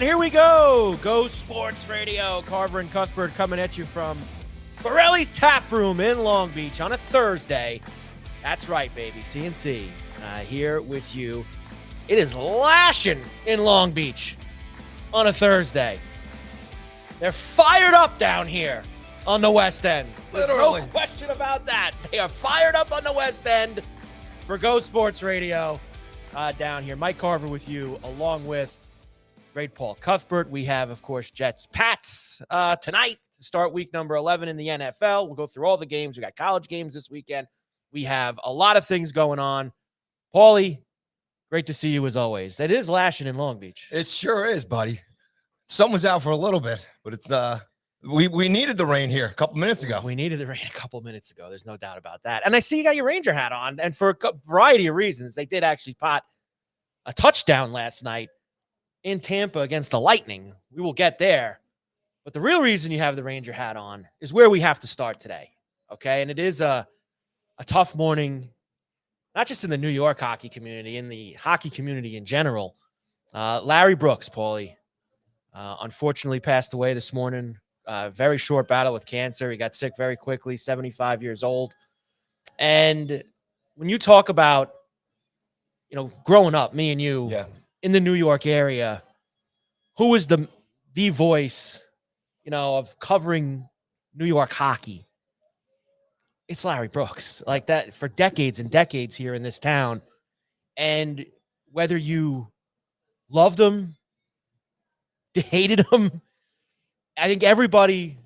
And here we go. Go Sports Radio. Carver and Cuthbert coming at you from Borrelli's Taproom in Long Beach on a Thursday. That's right, baby. CNC here with you. It is lashing in Long Beach on a Thursday. They're fired up down here on the West End. There's no question about that. They are fired up on the West End for Go Sports Radio down here. Mike Carver with you, along with great Paul Cuthbert. We have, of course, Jets Pats tonight to start week number 11 in the NFL. We'll go through all the games. We got college games this weekend. We have a lot of things going on. Paulie, great to see you as always. That is lashing in Long Beach. It sure is, buddy. Sun was out for a little bit, but it's we needed the rain here a couple minutes ago. We needed the rain a couple minutes ago. There's no doubt about that. And I see you got your Ranger hat on, and for a variety of reasons, they did actually pot a touchdown last night in Tampa against the Lightning. We will get there. But the real reason you have the Ranger hat on is where we have to start today. Okay. And it is a tough morning, not just in the New York hockey community, in the hockey community in general. Larry Brooks, Paulie, unfortunately passed away this morning. Very short battle with cancer. He got sick very quickly, 75 years old. And when you talk about, growing up, me and you, in the New York area, who was the voice, of covering New York hockey? It's Larry Brooks, like that for decades and decades here in this town. And whether you loved him, hated him, I think everybody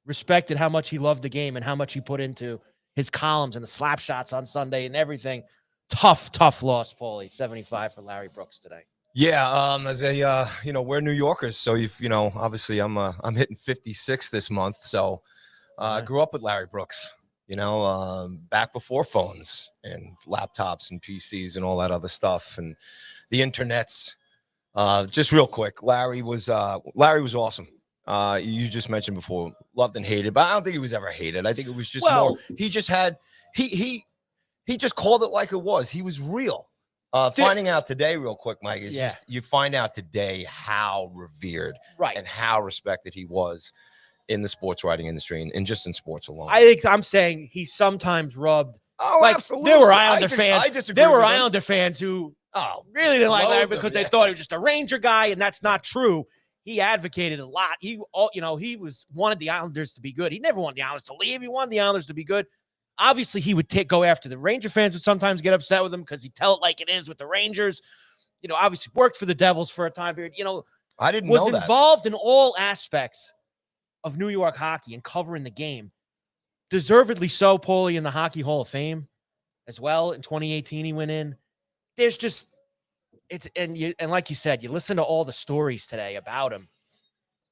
respected how much he loved the game and how much he put into his columns and the slap shots on Sunday and everything. Tough loss, Paulie. 75 for Larry Brooks today. Yeah, as a we're New Yorkers, so obviously I'm hitting 56 this month, so I grew up with Larry Brooks, back before phones and laptops and PCs and all that other stuff and the internets. Just real quick, Larry was awesome. You just mentioned before, loved and hated, but I don't think he was ever hated. I think it was just more. He just had he just called it like it was. He was real. Finding out today, real quick, Mike, is just you find out today how revered and how respected he was in the sports writing industry and just in sports alone. I'm saying he sometimes rubbed. Oh, absolutely. There were Islander fans. I disagree. There were Islander fans who really didn't like Larry because they thought he was just a Ranger guy, and that's not true. He advocated a lot. He wanted the Islanders to be good. He never wanted the Islanders to leave. He wanted the Islanders to be good. Obviously, he would go after the Ranger fans would sometimes get upset with him because he'd tell it like it is with the Rangers. Obviously worked for the Devils for a time period. I didn't know that. Was involved in all aspects of New York hockey and covering the game. Deservedly so, Paulie, in the Hockey Hall of Fame as well. In 2018, he went in. There's just and like you said, you listen to all the stories today about him.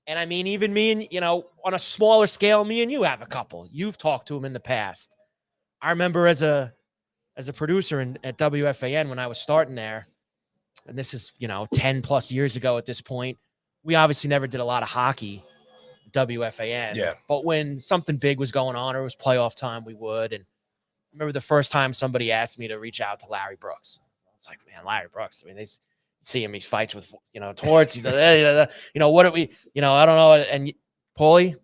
And I mean, even me and on a smaller scale, me and you have a couple. You've talked to him in the past. I remember as a producer at WFAN when I was starting there, and this is 10 plus years ago at this point. We obviously never did a lot of hockey, WFAN. Yeah. But when something big was going on or it was playoff time, we would. And I remember the first time somebody asked me to reach out to Larry Brooks. I was like, man, Larry Brooks. I mean, they see him, he fights with torts. What are we? I don't know. And Paulie,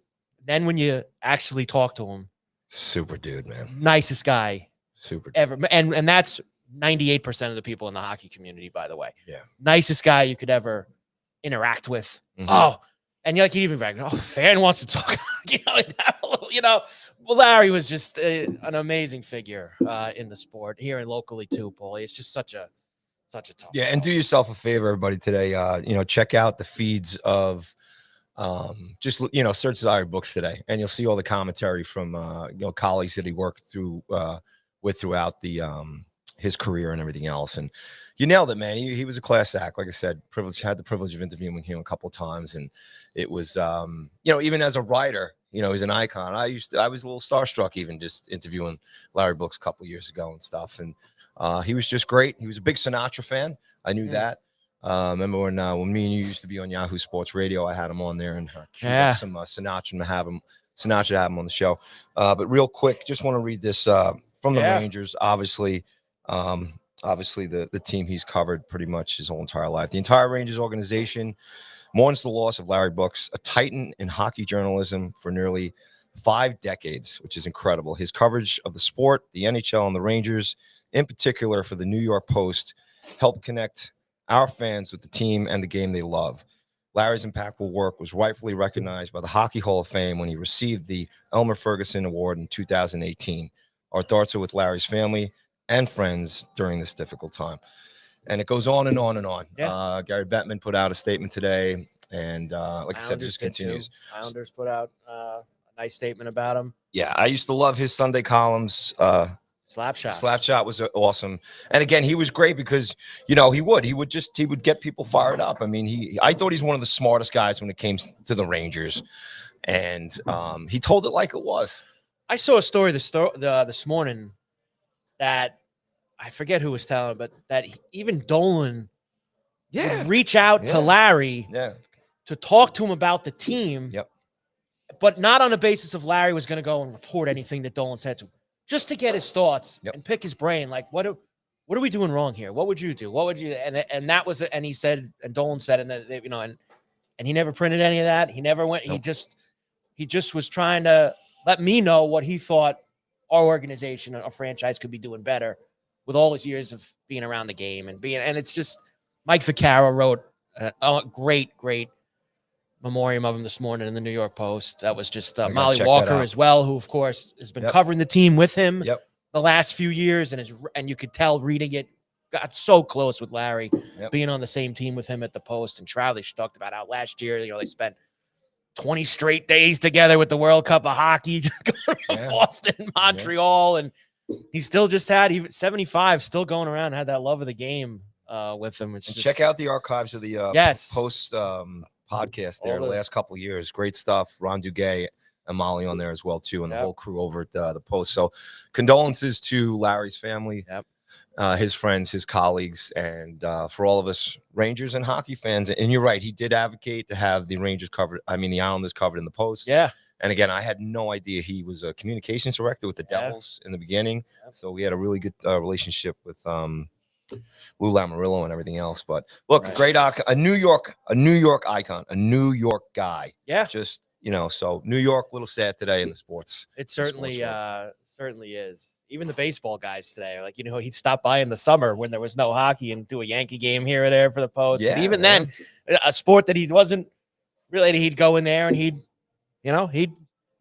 then when you actually talk to him. Super dude, man. Nicest guy super ever. And that's 98% of the people in the hockey community, by the way. Yeah. Nicest guy you could ever interact with. Mm-hmm. Oh, and you're like, he'd even be like, fan wants to talk. Well, Larry was just an amazing figure in the sport here and locally too, Paulie. It's just such a tough. Yeah. And do yourself a favor, everybody, today. Check out the feeds of search Larry Brooks today, and you'll see all the commentary from colleagues that he worked with throughout his career and everything else. And you nailed it, man. He was a class act. Like I said, had the privilege of interviewing him a couple of times, and it was even as a writer, he's an icon. I was a little starstruck even just interviewing Larry Brooks a couple of years ago and stuff, and he was just great. He was a big Sinatra fan. I knew that. Remember when me and you used to be on Yahoo Sports Radio, I had him on there and queued up some Sinatra to have him on the show. But real quick, just want to read this from the Rangers. Obviously, the team he's covered pretty much his whole entire life. The entire Rangers organization mourns the loss of Larry Brooks, a titan in hockey journalism for nearly 5 decades, which is incredible. His coverage of the sport, the NHL, and the Rangers, in particular for the New York Post, helped connect our fans with the team and the game they love. Larry's impactful work was rightfully recognized by the Hockey Hall of Fame when he received the Elmer Ferguson Award in 2018. Our thoughts are with Larry's family and friends during this difficult time. And it goes on and on and on. Yeah. Gary Bettman put out a statement today, and like I said, it just continues. Islanders put out a nice statement about him. Yeah, I used to love his Sunday columns. Slapshot was awesome. And again, he was great because, he would get people fired up. I mean, I thought he's one of the smartest guys when it came to the Rangers. And he told it like it was. I saw a story this morning that I forget who was telling, but that even Dolan would reach out to Larry to talk to him about the team. Yep. But not on the basis of Larry was going to go and report anything that Dolan said to him, just to get his thoughts and pick his brain. Like, what are we doing wrong here? What would you do? What would you? And that was, and he said, and Dolan said, and that, and he never printed any of that. He never went. Nope. He just was trying to let me know what he thought our organization, our franchise, could be doing better with all his years of being around the game and it's just Mike Vaccaro wrote a great memoriam of him this morning in the New York Post. That was just Molly Walker as well, who of course has been covering the team with him the last few years, and you could tell reading it, got so close with Larry, being on the same team with him at the Post. And Trowley talked about how last year, they spent 20 straight days together with the World Cup of Hockey, Boston, Montreal, and he still just had, even 75, still going around, had that love of the game with him. Check out the archives of the Post podcast there the last couple of years. Great stuff. Ron Duguay and Molly on there as well too, and the whole crew over at the Post. So condolences to Larry's family, his friends, his colleagues, and for all of us Rangers and hockey fans. And you're right, he did advocate to have the Rangers covered, the Islanders covered in the Post. And again, I had no idea he was a communications director with the Devils in the beginning. So we had a really good relationship with Lou Lamoriello and everything else. But look, great icon, a New York icon, a New York guy. Just, so New York, a little sad today in the sports. It certainly is. Even the baseball guys today, like, he'd stop by in the summer when there was no hockey and do a Yankee game here or there for the Post. And even then, a sport that he wasn't related, he'd go in there and he'd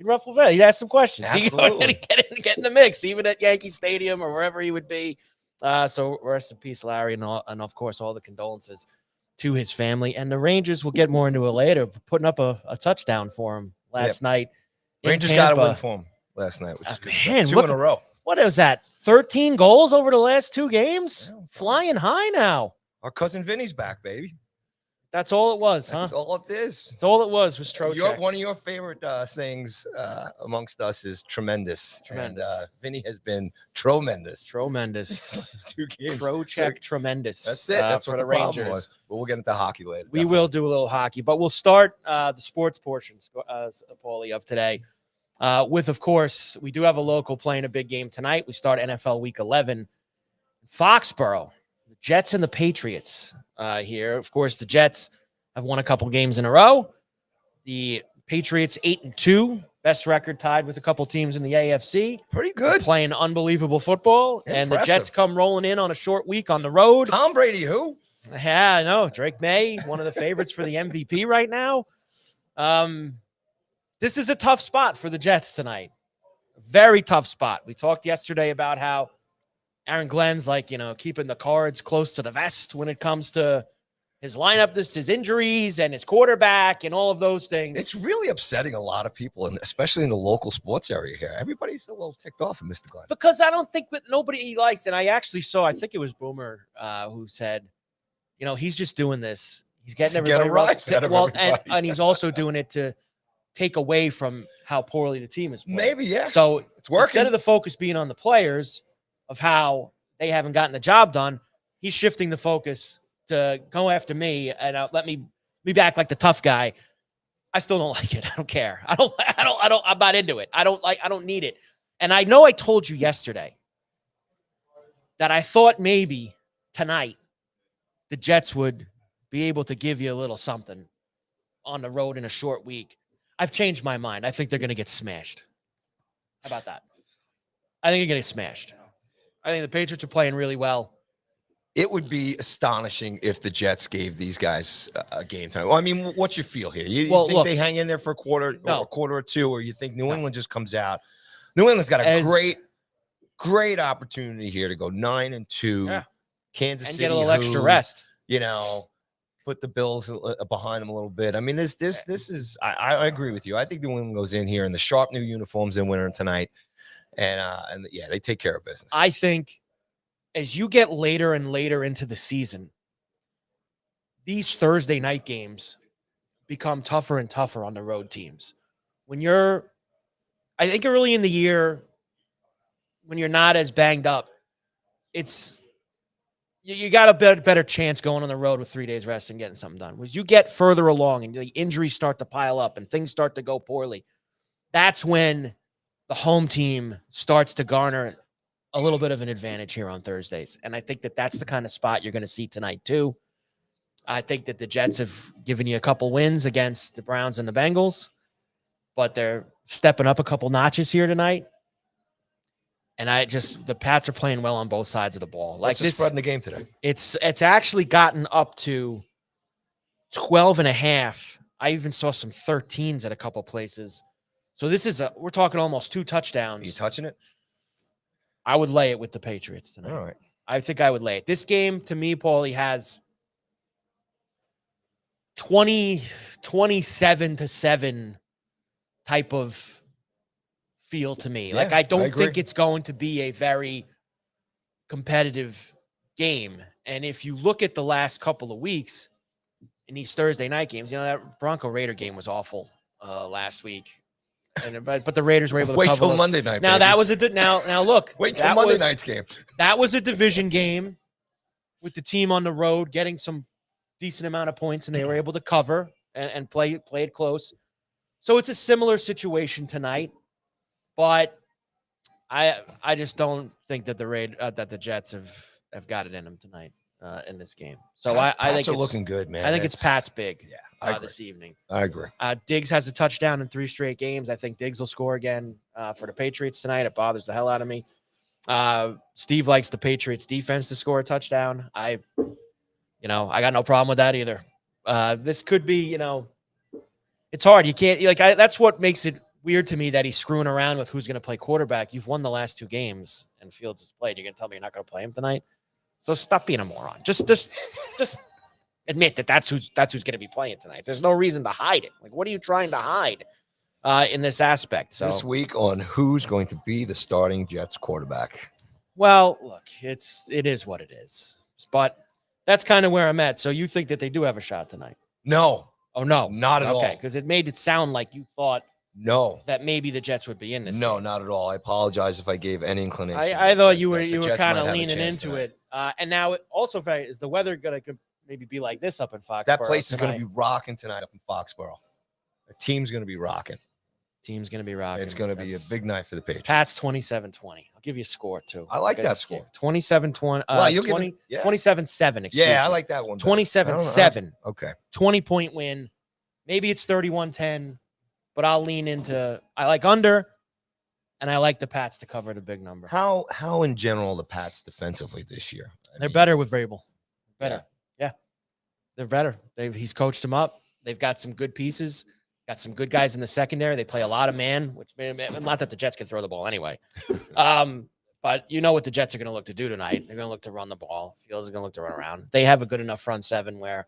ruffle feathers. He'd ask some questions. Absolutely. He'd get in the mix, even at Yankee Stadium or wherever he would be. So rest in peace, Larry, and of course, all the condolences to his family. And the Rangers, we'll get more into it later, putting up a touchdown for him last night. Rangers got a win for him last night, which is good. Man, 2 in a row. What is that? 13 goals over the last 2 games? Flying high now. Our cousin Vinny's back, baby. That's all it was, huh? That's all it is. That's all it was Trocheck. One of your favorite sayings amongst us is tremendous. Tremendous. And Vinny has been tremendous. Tremendous. 2 games. Trocheck, tremendous. That's it. That's for what the Rangers. Was. But we'll get into hockey later. We will do a little hockey, but we'll start the sports portions, Paulie, of today. With, of course, we do have a local playing a big game tonight. We start NFL Week 11. Foxborough, the Jets and the Patriots here. Of course, the Jets have won a couple games in a row. The Patriots 8-2, best record, tied with a couple teams in the AFC. Pretty good. They're playing unbelievable football. Impressive. And the Jets come rolling in on a short week on the road. Tom Brady, who? Yeah, I know. Drake May, one of the favorites for the MVP right now. This is a tough spot for the Jets tonight. Very tough spot. We talked yesterday about how Aaron Glenn's keeping the cards close to the vest when it comes to his lineup, his injuries and his quarterback and all of those things. It's really upsetting a lot of people, and especially in the local sports area here. Everybody's a little ticked off at Mr. Glenn. Because I don't think that nobody likes, and I actually saw, I think it was Boomer who said, he's just doing this. He's getting everybody and he's also doing it to take away from how poorly the team is playing. Maybe, yeah. So it's working. Instead of the focus being on the players of how they haven't gotten the job done, he's shifting the focus to go after me and let me back like the tough guy. I still don't like it. I don't care. I'm not into it. I don't need it. And I know I told you yesterday that I thought maybe tonight the Jets would be able to give you a little something. on the road in a short week. I've changed my mind. I think they're going to get smashed. How about that? I think they're going to get smashed. I think the Patriots are playing really well. It would be astonishing if the Jets gave these guys a game time. Well, I mean, what's your feel here? You think look, they hang in there for a quarter or two, or you think New England just comes out? New England's got a great opportunity here to go 9-2. Yeah. Kansas and City, get a little extra rest. Put the Bills behind them a little bit. I mean, this is. I agree with you. I think New England goes in here in the sharp new uniforms and winner tonight, and they take care of business. I think as you get later and later into the season, these Thursday night games become tougher and tougher on the road teams. I think early in the year, when you're not as banged up, you got a better chance going on the road with 3 days rest and getting something done. As you get further along and the injuries start to pile up and things start to go poorly, that's when the home team starts to garner a little bit of an advantage here on Thursdays. And I think that that's the kind of spot you're going to see tonight too. I think that the Jets have given you a couple wins against the Browns and the Bengals, but they're stepping up a couple notches here tonight. And the Pats are playing well on both sides of the ball. What's the spread in the game today? It's actually gotten up to 12.5. I even saw some 13s at a couple places. So we're talking almost 2 touchdowns. Are you touching it? I would lay it with the Patriots tonight. All right. I think I would lay it. This game, to me, Paulie, has 27-7 type of feel to me. Yeah, I don't think it's going to be a very competitive game. And if you look at the last couple of weeks in these Thursday night games, that Bronco Raider game was awful last week. But the Raiders were able to wait cover till Monday night. Now baby. that was now look. Wait till Monday night's game. That was a division game with the team on the road getting some decent amount of points, and they were able to cover and play it close. So it's a similar situation tonight, but I just don't think that the Jets have got it in them tonight in this game. So I think it's looking good, man. I think it's Pat's big. Yeah. This evening. I agree. Diggs has a touchdown in 3 straight games. I think Diggs will score again for the Patriots tonight. It bothers the hell out of me. Steve likes the Patriots defense to score a touchdown. I got no problem with that either. This could be, it's hard. You can't that's what makes it weird to me that he's screwing around with who's going to play quarterback. You've won the last 2 games and Fields has played. You're going to tell me you're not going to play him tonight? So stop being a moron. Just admit that's who's going to be playing tonight. There's no reason to hide it. What are you trying to hide in this aspect? So this week on who's going to be the starting Jets quarterback. Well, look, it is what it is. But that's kind of where I'm at. So you think that they do have a shot tonight? No. Oh no, not at all. Okay, because it made it sound like you thought that maybe the Jets would be in this. No, game. Not at all. I apologize if I gave any inclination. I thought you were kind of leaning into it. And now also, is the weather going to maybe be like this up in Foxborough? That place is going to be rocking tonight up in Foxborough. The team's going to be rocking. Team's going to be rocking. It's going to be a big night for the Patriots. Pats 27-20. I'll give you a score, too. I like that score. 27-20. 27-7. Yeah, I like that one. 27-7. Okay. 20-point win. Maybe it's 31-10, but I'll lean into I like under, and I like the Pats to cover the big number. How in general the Pats defensively this year? They're better with Vrabel. Better. Yeah. They're better. He's coached them up. They've got some good pieces. Got some good guys in the secondary. They play a lot of man, which not that the Jets can throw the ball anyway. But you know what the Jets are going to look to do tonight. They're going to look to run the ball. Fields is going to look to run around. They have a good enough front seven where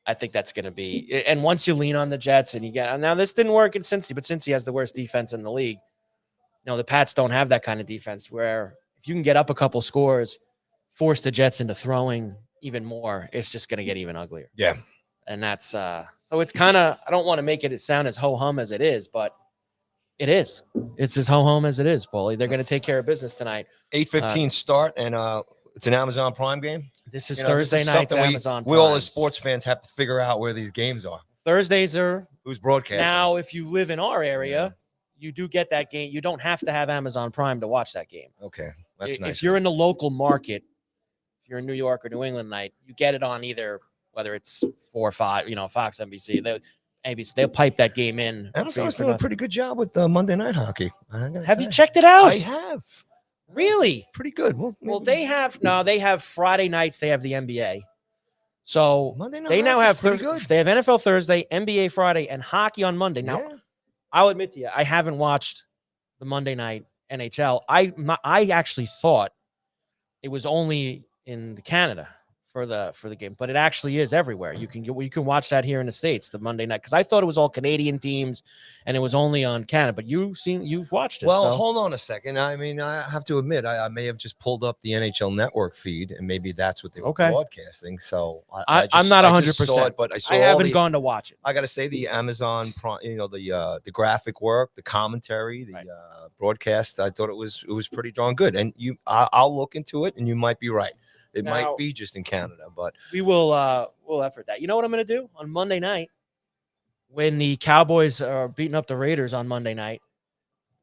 I think that's going to be. And once you lean on the Jets and you get now, this didn't work in Cincy, but Cincy has the worst defense in the league. The Pats don't have that kind of defense where if you can get up a couple scores, force the Jets into throwing even more, it's just going to get even uglier. Yeah. And that's so it's kind of, I don't want to make it sound as ho-hum as it is, but it is. It's as ho-hum as it is, Paulie. They're going to take care of business tonight. 8:15 start, and it's an Amazon Prime game. This is Thursday night's Amazon Prime. We all as sports fans have to figure out where these games are. Thursdays are. Who's broadcasting? Now, if you live in our area, you do get that game. You don't have to have Amazon Prime to watch that game. Okay, that's nice. If you're in the local market, if you're in New York or New England night, you get it on either, whether it's 4 or 5, Fox, NBC. maybe so they'll pipe that game in. Amazon's doing a pretty good job with Monday Night Hockey. Have you checked it out? I have. Really? Pretty good. Well, they have Friday nights. They have the NBA. So Monday Night they now have pretty good. They have NFL Thursday, NBA Friday, and hockey on Monday. Now, I'll admit to you, I haven't watched the Monday night NHL. I actually thought it was only in Canada for the game, but it actually is everywhere. You can watch that here in the States, the Monday night, because I thought it was all Canadian teams and it was only on Canada. But you've watched it. Well, hold on a second. I mean, I have to admit, I may have just pulled up the NHL Network feed, and maybe that's what they were broadcasting. So I'm not 100%, but I haven't gone to watch it. I got to say, the Amazon, the graphic work, the commentary, the broadcast, I thought it was pretty darn good. And I'll look into it, and you might be right. It might be just in Canada, but we'll effort that. You know what I'm going to do on Monday night when the Cowboys are beating up the Raiders on Monday night,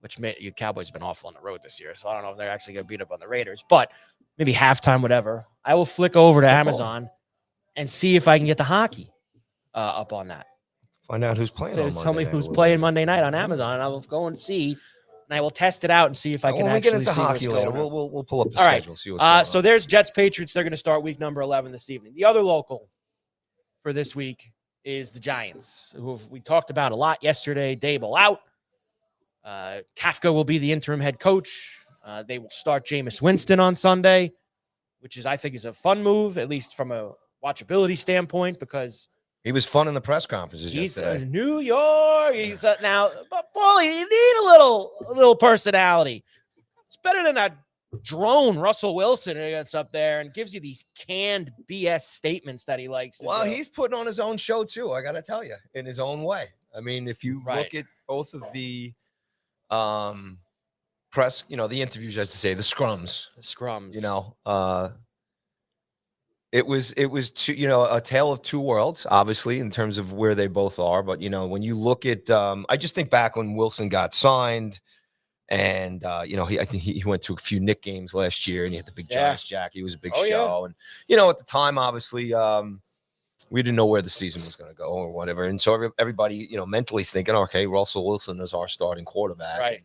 which the Cowboys have been awful on the road this year, so I don't know if they're actually going to beat up on the Raiders, but maybe halftime, whatever. I will flick over to Amazon and see if I can get the hockey up on that. Find out who's playing. So tell me who's playing Monday night on Amazon, and I will go and see. And I will test it out and see if I can actually see hockey later. We'll pull up the schedule. See what's going on. So there's Jets Patriots. They're going to start week number 11 this evening. The other local for this week is the Giants, who we talked about a lot yesterday. Dable out. Kafka will be the interim head coach. They will start Jameis Winston on Sunday, which I think is a fun move, at least from a watchability standpoint, because he was fun in the press conferences yesterday. He's in New York. He's now, but Paulie, you need a little personality. It's better than that drone Russell Wilson who gets up there and gives you these canned BS statements that he likes. Well, he's putting on his own show too. I got to tell you, in his own way. I mean, if you look at both of the press, the interviews, as to say, the scrums, It was a tale of two worlds, obviously, in terms of where they both are. But, when you look at I just think back when Wilson got signed and, I think he went to a few Knicks games last year and he had the big Giants jacket. He was a big show. And, at the time, obviously, we didn't know where the season was going to go or whatever. And so everybody, mentally is thinking, okay, Russell Wilson is our starting quarterback. Right.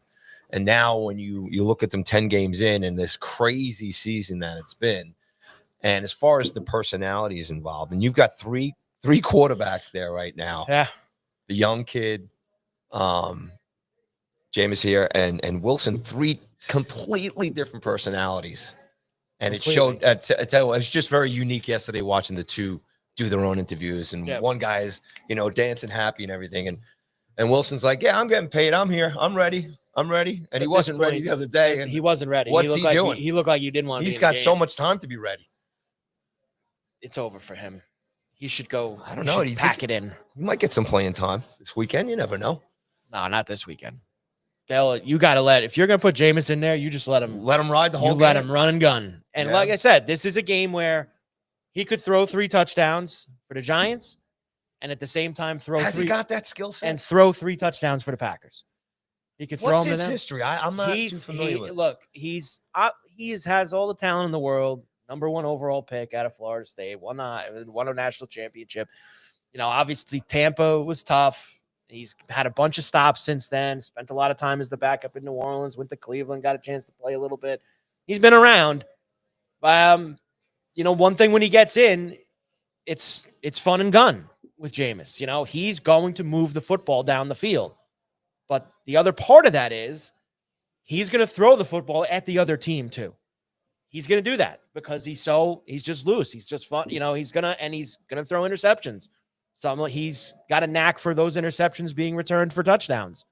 And now when you look at them 10 games in this crazy season that it's been, and as far as the personalities involved, and you've got three quarterbacks there right now. Yeah. The young kid, Jameis here, and Wilson, three completely different personalities. And it showed, I tell you, it was just very unique yesterday watching the two do their own interviews. And one guy is, dancing happy and everything. And Wilson's like, yeah, I'm getting paid. I'm here. I'm ready. And he wasn't ready the other day. And he wasn't ready. What's he doing? He looked like you didn't want to. He's got so much time to be ready. It's over for him. He should go. I don't know. Pack it in. He might get some playing time this weekend. You never know. No, not this weekend. You got to if you're going to put Jameis in there, you just let him ride the whole game. Let him run and gun. And like I said, this is a game where he could throw 3 touchdowns for the Giants and at the same time he got that skill set? And throw 3 touchdowns for the Packers. He could throw them to them. What's his history? I'm not too familiar with it. Look, he has all the talent in the world. Number 1 overall pick out of Florida State. Won a national championship. Obviously Tampa was tough. He's had a bunch of stops since then. Spent a lot of time as the backup in New Orleans. Went to Cleveland. Got a chance to play a little bit. He's been around. One thing when he gets in, it's fun and gun with Jameis. He's going to move the football down the field. But the other part of that is he's going to throw the football at the other team too. He's going to do that because he's just loose. He's just fun. He's going to throw interceptions. He's got a knack for those interceptions being returned for touchdowns.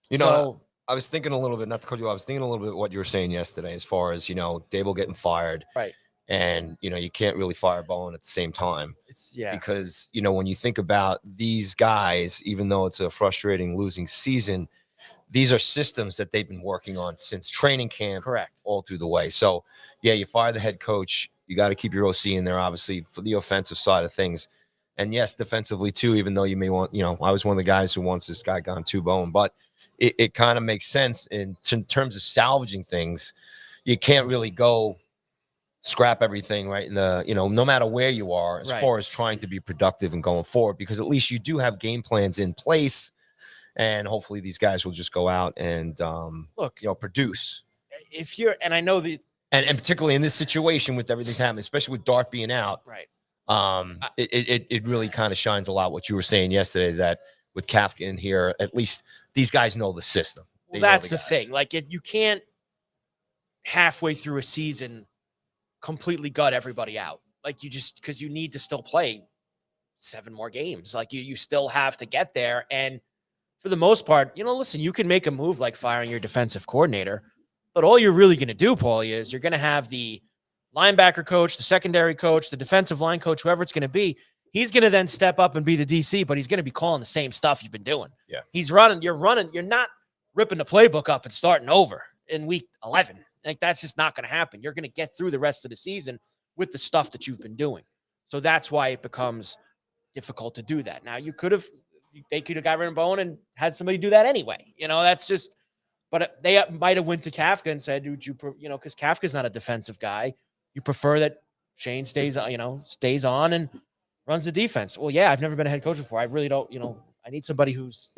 I was thinking a little bit, not to cut you off, I was thinking a little bit what you were saying yesterday as far as, Dable getting fired. Right. And, you can't really fire Bowen at the same time. Because, when you think about these guys, even though it's a frustrating losing season, these are systems that they've been working on since training camp. Correct. All through the way. So, you fire the head coach. You got to keep your OC in there, obviously, for the offensive side of things. And, yes, defensively, too, even though you may want, I was one of the guys who wants this guy gone too, Bowen. But it kind of makes sense in terms of salvaging things. You can't really go scrap everything right in the, no matter where you are, as Right. far as trying to be productive and going forward, because at least you do have game plans in place, and hopefully these guys will just go out and Look, produce. if you're, and I know that, And particularly in this situation with everything's happening, especially with Dart being out, right. It really kind of shines a lot what you were saying yesterday, that with Kafka in here, at least these guys know the system. Well, that's the thing. Like, you can't halfway through a season completely gut everybody out. Like, you just, because you need to still play 7 more games. Like, you still have to get there. And for the most part, listen, you can make a move like firing your defensive coordinator, but all you're really going to do, Paulie, is you're going to have the linebacker coach, the secondary coach, the defensive line coach, whoever it's going to be. He's going to then step up and be the DC, but he's going to be calling the same stuff you've been doing. Yeah. He's running. You're not ripping the playbook up and starting over in week 11. Like, that's just not going to happen. You're going to get through the rest of the season with the stuff that you've been doing. So that's why it becomes difficult to do that. Now, they could have got rid of Bowen and had somebody do that anyway. That's just, but they might have went to Kafka and said, would you, because Kafka's not a defensive guy. You prefer that Shane stays on and runs the defense. Well, yeah, I've never been a head coach before. I really don't, I need somebody who's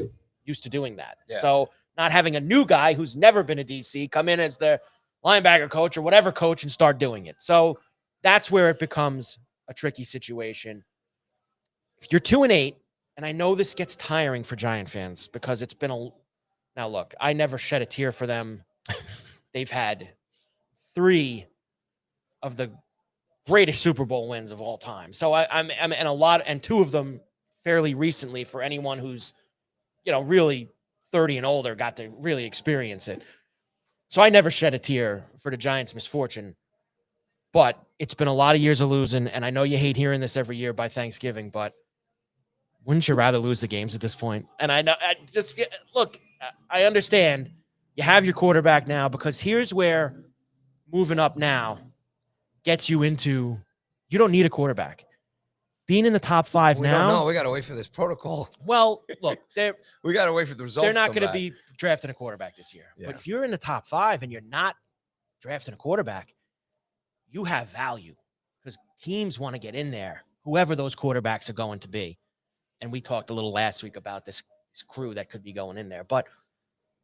used to doing that. Yeah. So not having a new guy who's never been a DC come in as the linebacker coach or whatever coach and start doing it. So that's where it becomes a tricky situation. If you're 2-8, and I know this gets tiring for Giant fans because it's been now look, I never shed a tear for them. They've had 3 of the greatest Super Bowl wins of all time. So I'm in a lot, and 2 of them fairly recently for anyone who's, really 30 and older, got to really experience it. So I never shed a tear for the Giants' misfortune, but it's been a lot of years of losing. And I know you hate hearing this every year by Thanksgiving, but wouldn't you rather lose the games at this point? And I know, I understand you have your quarterback now, because here's where moving up now gets you into, you don't need a quarterback. Being in the top 5 now. No, we got to wait for this protocol. Well, look, we got to wait for the results. They're not going to be drafting a quarterback this year. Yeah. But if you're in the top 5 and you're not drafting a quarterback, you have value, because teams want to get in there, whoever those quarterbacks are going to be. And we talked a little last week about this crew that could be going in there. But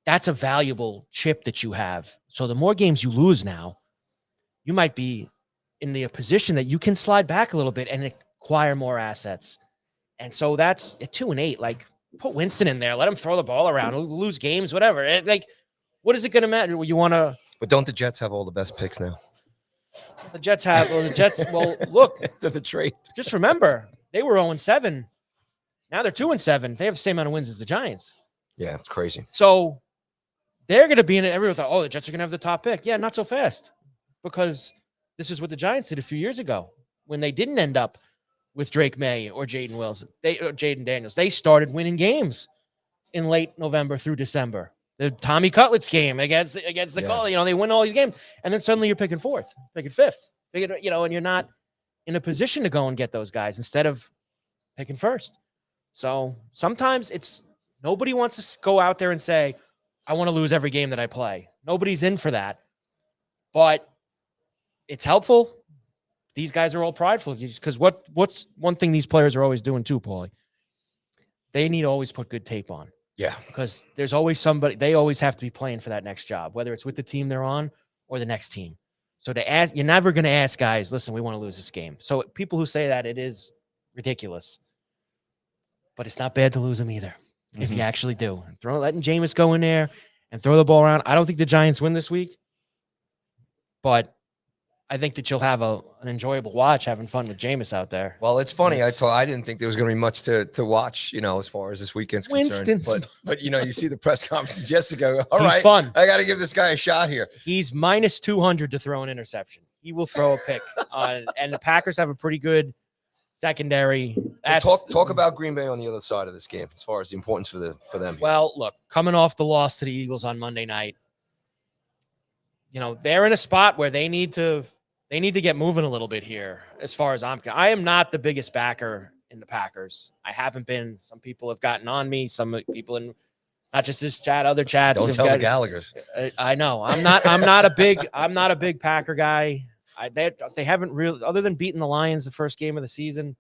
that's a valuable chip that you have. So the more games you lose now, you might be in the position that you can slide back a little bit and acquire more assets. And so that's at 2-8. Like, put Winston in there, let him throw the ball around, lose games, whatever. What is it going to matter? You want to? But don't the Jets have all the best picks now? The Jets have. Well, the Jets. Well, look, to the trade. Just remember, they were 0-7. Now they're 2-7. They have the same amount of wins as the Giants. Yeah, it's crazy. So they're going to be in it. Everyone thought, the Jets are going to have the top pick. Yeah, not so fast, because this is what the Giants did a few years ago when they didn't end up with Drake May or Jaden Daniels. They started winning games in late November through December. The Tommy Cutlets game against the Call, they win all these games, and then suddenly you're picking 4th, picking 5th, and you're not in a position to go and get those guys instead of picking 1st. So sometimes nobody wants to go out there and say, I want to lose every game that I play. Nobody's in for that, but it's helpful. These guys are all prideful, because what's one thing these players are always doing too, Paulie? They need to always put good tape on. Yeah. Because there's always somebody, they always have to be playing for that next job, whether it's with the team they're on or the next team. So you're never going to ask guys, listen, we want to lose this game. So people who say that, it is ridiculous. But it's not bad to lose them either, if you actually do. Letting Jameis go in there and throw the ball around. I don't think the Giants win this week, but I think that you'll have an enjoyable watch, having fun with Jameis out there. Well, it's funny. I didn't think there was going to be much to watch, as far as this weekend's concerned. But you see the press conferences yesterday. All right, fun. I got to give this guy a shot here. He's minus 200 to throw an interception. He will throw a pick and the Packers have a pretty good secondary. Talk about Green Bay on the other side of this game as far as the importance for them. Here. Well, look, coming off the loss to the Eagles on Monday night, they're in a spot where they need to get moving a little bit here. As far as I am not the biggest backer in the Packers. I haven't been. Some people have gotten on me. Some people in not just this chat, other chats. Don't tell the Gallaghers. I know. I'm not a big Packer guy. They haven't really, other than beating the Lions the first game of the season,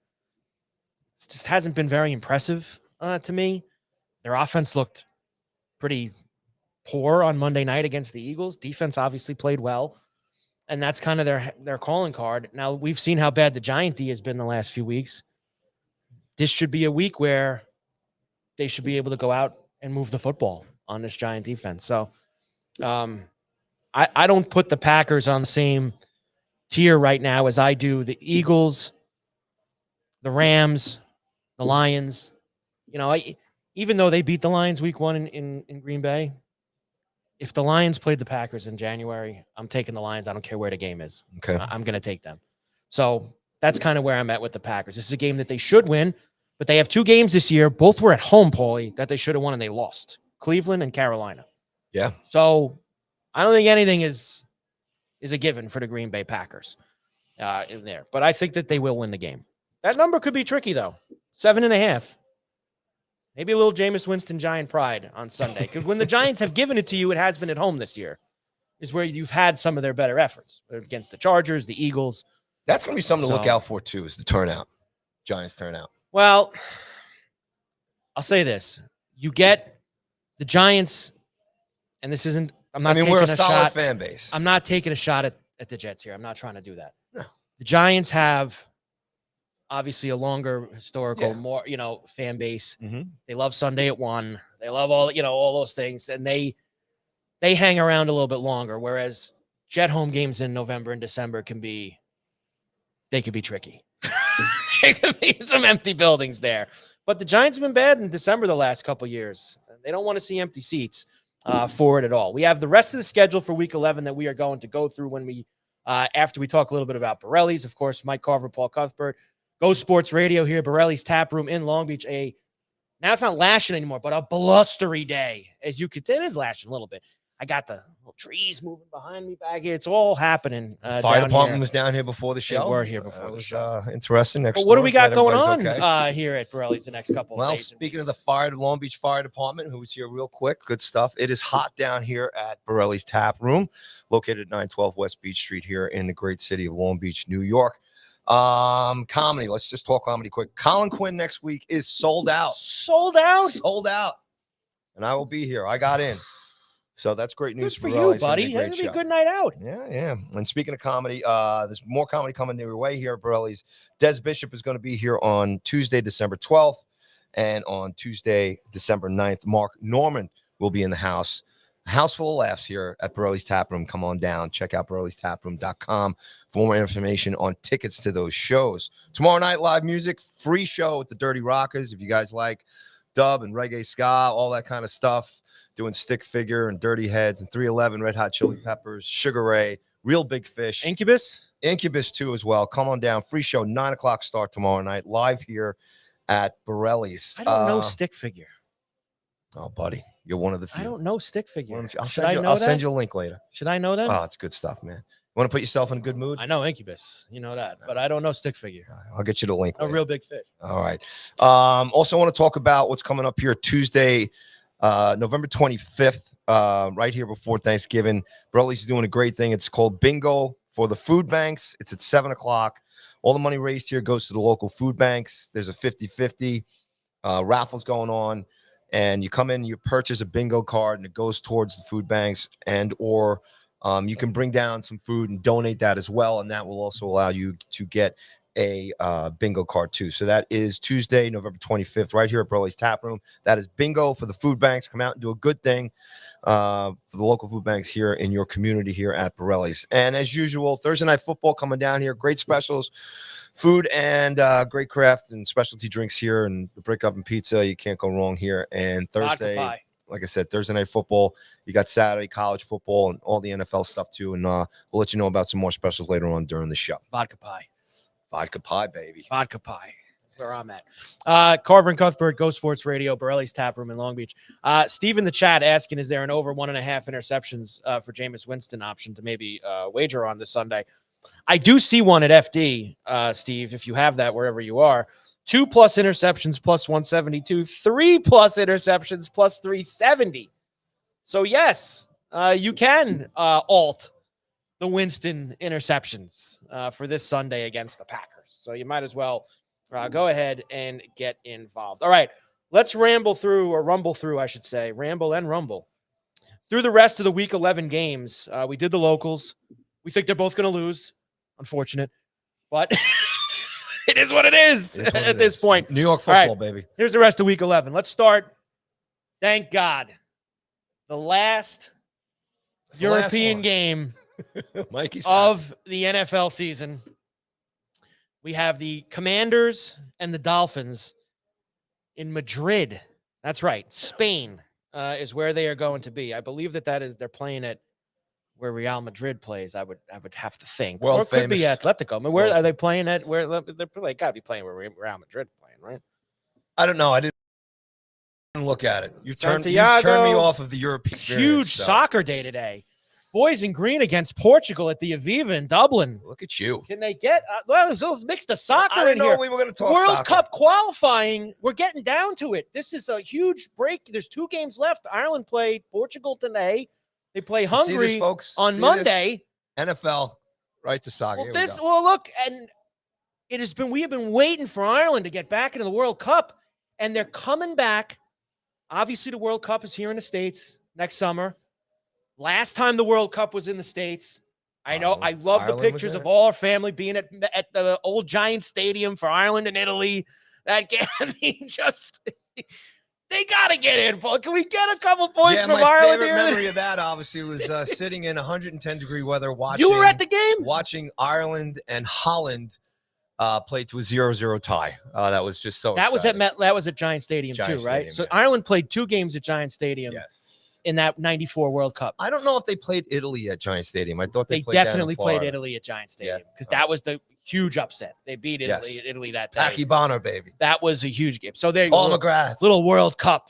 it just hasn't been very impressive to me. Their offense looked pretty poor on Monday night against the Eagles. Defense obviously played well, and that's kind of their calling card. Now, we've seen how bad the Giant D has been the last few weeks. This should be a week where they should be able to go out and move the football on this Giant defense. So I don't put the Packers on the same tier right now as I do the Eagles, the Rams, the Lions. Even though they beat the Lions week 1 in Green Bay, if the Lions played the Packers in January, I'm taking the Lions. I don't care where the game is. Okay. I'm going to take them. So that's kind of where I'm at with the Packers. This is a game that they should win, but they have 2 games this year. Both were at home, Paulie, that they should have won and they lost. Cleveland and Carolina. Yeah. So I don't think anything is a given for the Green Bay Packers in there. But I think that they will win the game. That number could be tricky, though. 7.5. Maybe a little Jameis Winston Giant pride on Sunday. Because when the Giants have given it to you, it has been at home this year, is where you've had some of their better efforts against the Chargers, the Eagles. That's going to be something to look out for, too, is the turnout. Giants turnout. Well, I'll say this. You get the Giants, and this isn't – we're a solid fan base. I'm not taking a shot at the Jets here. I'm not trying to do that. No. The Giants have – obviously a longer historical, more, fan base. Mm-hmm. They love Sunday at 1. They love all those things. And they hang around a little bit longer. Whereas Jet home games in November and December could be tricky. There could be some empty buildings there. But the Giants have been bad in December the last couple of years. They don't want to see empty seats for it at all. We have the rest of the schedule for week 11 that we are going to go through when we, after we talk a little bit about Borrelli's, of course, Mike Carver, Paul Cuthbert, Go Sports Radio here, Borrelli's Taproom in Long Beach. Now it's not lashing anymore, but a blustery day. As you could tell, it is lashing a little bit. I got the little trees moving behind me back here. It's all happening. Fire department was down here before the show. They were here before the show. Interesting. But what do we got going on here at Borrelli's the next couple of days? Well, speaking of the Long Beach Fire Department, who was here real quick, good stuff. It is hot down here at Borrelli's Taproom, located at 912 West Beach Street here in the great city of Long Beach, New York. Comedy. Let's just talk comedy quick. Colin Quinn next week is sold out. Sold out? Sold out. And I will be here. I got in. So that's great news for you, buddy. It'll be a good night out. Yeah. And speaking of comedy, there's more comedy coming your way here at Borrelli's. Des Bishop is going to be here on Tuesday, December 12th. And on Tuesday, December 9th, Mark Norman will be in the house. A house full of laughs here at Borrelli's Taproom. Come on down. Check out Borrelli'sTaproom.com for more information on tickets to those shows. Tomorrow night, live music, free show with the Dirty Rockers. If you guys like dub and reggae ska, all that kind of stuff, doing Stick Figure and Dirty Heads and 311, Red Hot Chili Peppers, Sugar Ray, Real Big Fish. Incubus too as well. Come on down. Free show, 9 o'clock start tomorrow night, live here at Borrelli's. I don't know Stick Figure. Oh, buddy. You're one of the few. I don't know Stick Figure. I'll send you a link later. Should I know that? Oh, it's good stuff, man. You want to put yourself in a good mood? I know Incubus. You know that. But I don't know Stick Figure. I'll get you the link. A Real Big Fish. All right. Also want to talk about what's coming up here Tuesday, November 25th, right here before Thanksgiving. Borrelli's doing a great thing. It's called Bingo for the Food Banks. It's at 7 o'clock. All the money raised here goes to the local food banks. There's a 50-50 raffles going on. And you come in, you purchase a bingo card, and it goes towards the food banks, and or you can bring down some food and donate that as well, and that will also allow you to get a bingo card too. So that is Tuesday, November 25th, right here at Borrelli's Taproom. That is bingo for the food banks. Come out and do a good thing for the local food banks here in your community here at Borrelli's. And as usual, Thursday Night Football coming down here. Great specials, food and great craft and specialty drinks here, and the brick oven pizza. You can't go wrong here. And Thursday, like I said, Thursday Night Football. You got Saturday college football and all the NFL stuff too. And we'll let you know about some more specials later on during the show. Vodka pie. Vodka pie, baby. Vodka pie. That's where I'm at. Carver and Cuthbert, Go Sports Radio, Borrelli's Taproom in Long Beach. Steve in the chat asking, is there an over 1.5 interceptions for Jameis Winston option to maybe wager on this Sunday? I do see one at FD, Steve, if you have that wherever you are. 2+ interceptions plus 172, 3+ interceptions plus 370. So, yes, you can alt the Winston interceptions for this Sunday against the Packers. So you might as well go ahead and get involved. All right, let's rumble through, I should say, ramble and rumble through the rest of the Week 11 games. We did the locals. We think they're both going to lose. Unfortunate, but it is what it is at this point. New York football, baby. Here's the rest of Week 11. Let's start. Thank God. The last European game of the NFL season. We have the Commanders and the Dolphins in Madrid. That's right. Spain is where they are going to be. I believe they're playing at where Real Madrid plays. I would have to think. World or it could be Atletico. I mean, where are they playing at? Where they got to be playing where Real Madrid playing, right? I don't know. I didn't look at it. You turned me off of the European experience. Huge soccer day today. Boys in green against Portugal at the Aviva in Dublin. Look at you. Can they get let's mix the soccer in here. We were going to talk World soccer. Cup qualifying. We're getting down to it. This is a huge break. There's 2 games left. Ireland played Portugal today. They play Hungary on Monday. NFL, right to soccer. Look, and we have been waiting for Ireland to get back into the World Cup, and they're coming back. Obviously, the World Cup is here in the States next summer. Last time the World Cup was in the States, I know I love the pictures of all our family being at the old Giant Stadium for Ireland and Italy. That game, they got to get in. Can we get a couple points from Ireland here? My favorite memory of that, obviously, was sitting in 110-degree weather watching. You were at the game? Watching Ireland and Holland play to a 0-0 tie. That was just so That exciting. that was at Giant Stadium too, right? So Ireland played 2 games at Giant Stadium. Yes. In that 94 World Cup. I don't know if they played Italy at Giant Stadium. I thought they definitely played Italy at Giant Stadium because that was the huge upset. They beat Italy that day. Taki Bonner, baby. That was a huge game. So there you Paul go. McGrath. Little World Cup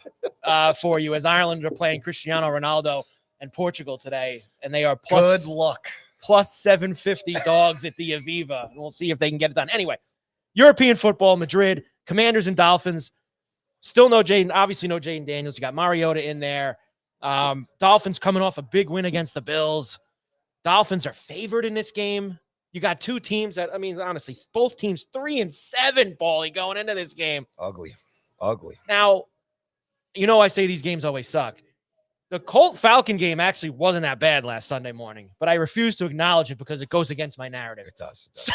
for you as Ireland are playing Cristiano Ronaldo and Portugal today. And they are good luck. Plus 750 dogs at the Aviva. And we'll see if they can get it done. Anyway, European football, Madrid, Commanders and Dolphins. Still no Jaden Daniels. You got Mariota in there. Dolphins coming off a big win against the Bills. Dolphins are favored in this game. You got 2 teams that, honestly, both teams 3-7, Paulie, going into this game. Ugly. Now, I say these games always suck. The Colt-Falcon game actually wasn't that bad last Sunday morning, but I refuse to acknowledge it because it goes against my narrative. It does. So,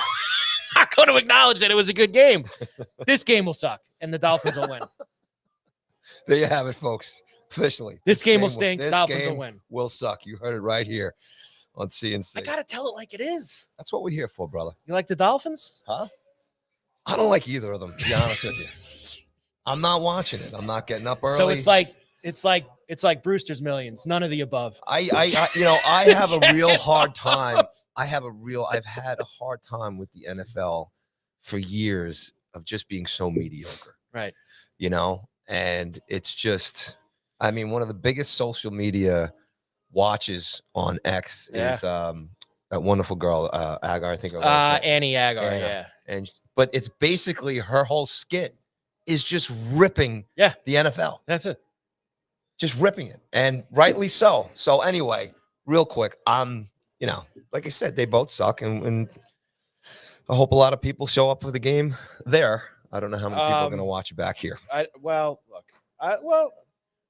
I'm going to acknowledge that it was a good game. This game will suck, and the Dolphins will win. There you have it, folks. Officially. This game will stink. Dolphins will win. Will suck. You heard it right here on CNC. I got to tell it like it is. That's what we're here for, brother. You like the Dolphins? Huh? I don't like either of them, to be honest with you. I'm not watching it. I'm not getting up early. So it's like Brewster's Millions. None of the above. I have a real hard time. I've had a hard time with the NFL for years of just being so mediocre. Right. And it's just, one of the biggest social media watches on X is that wonderful girl, Agar, I think. Annie Agar, yeah. But it's basically her whole skit is just ripping the NFL. That's it. Just ripping it. And rightly so. So anyway, real quick, like I said, they both suck. And I hope a lot of people show up for the game there. I don't know how many people are going to watch it back here.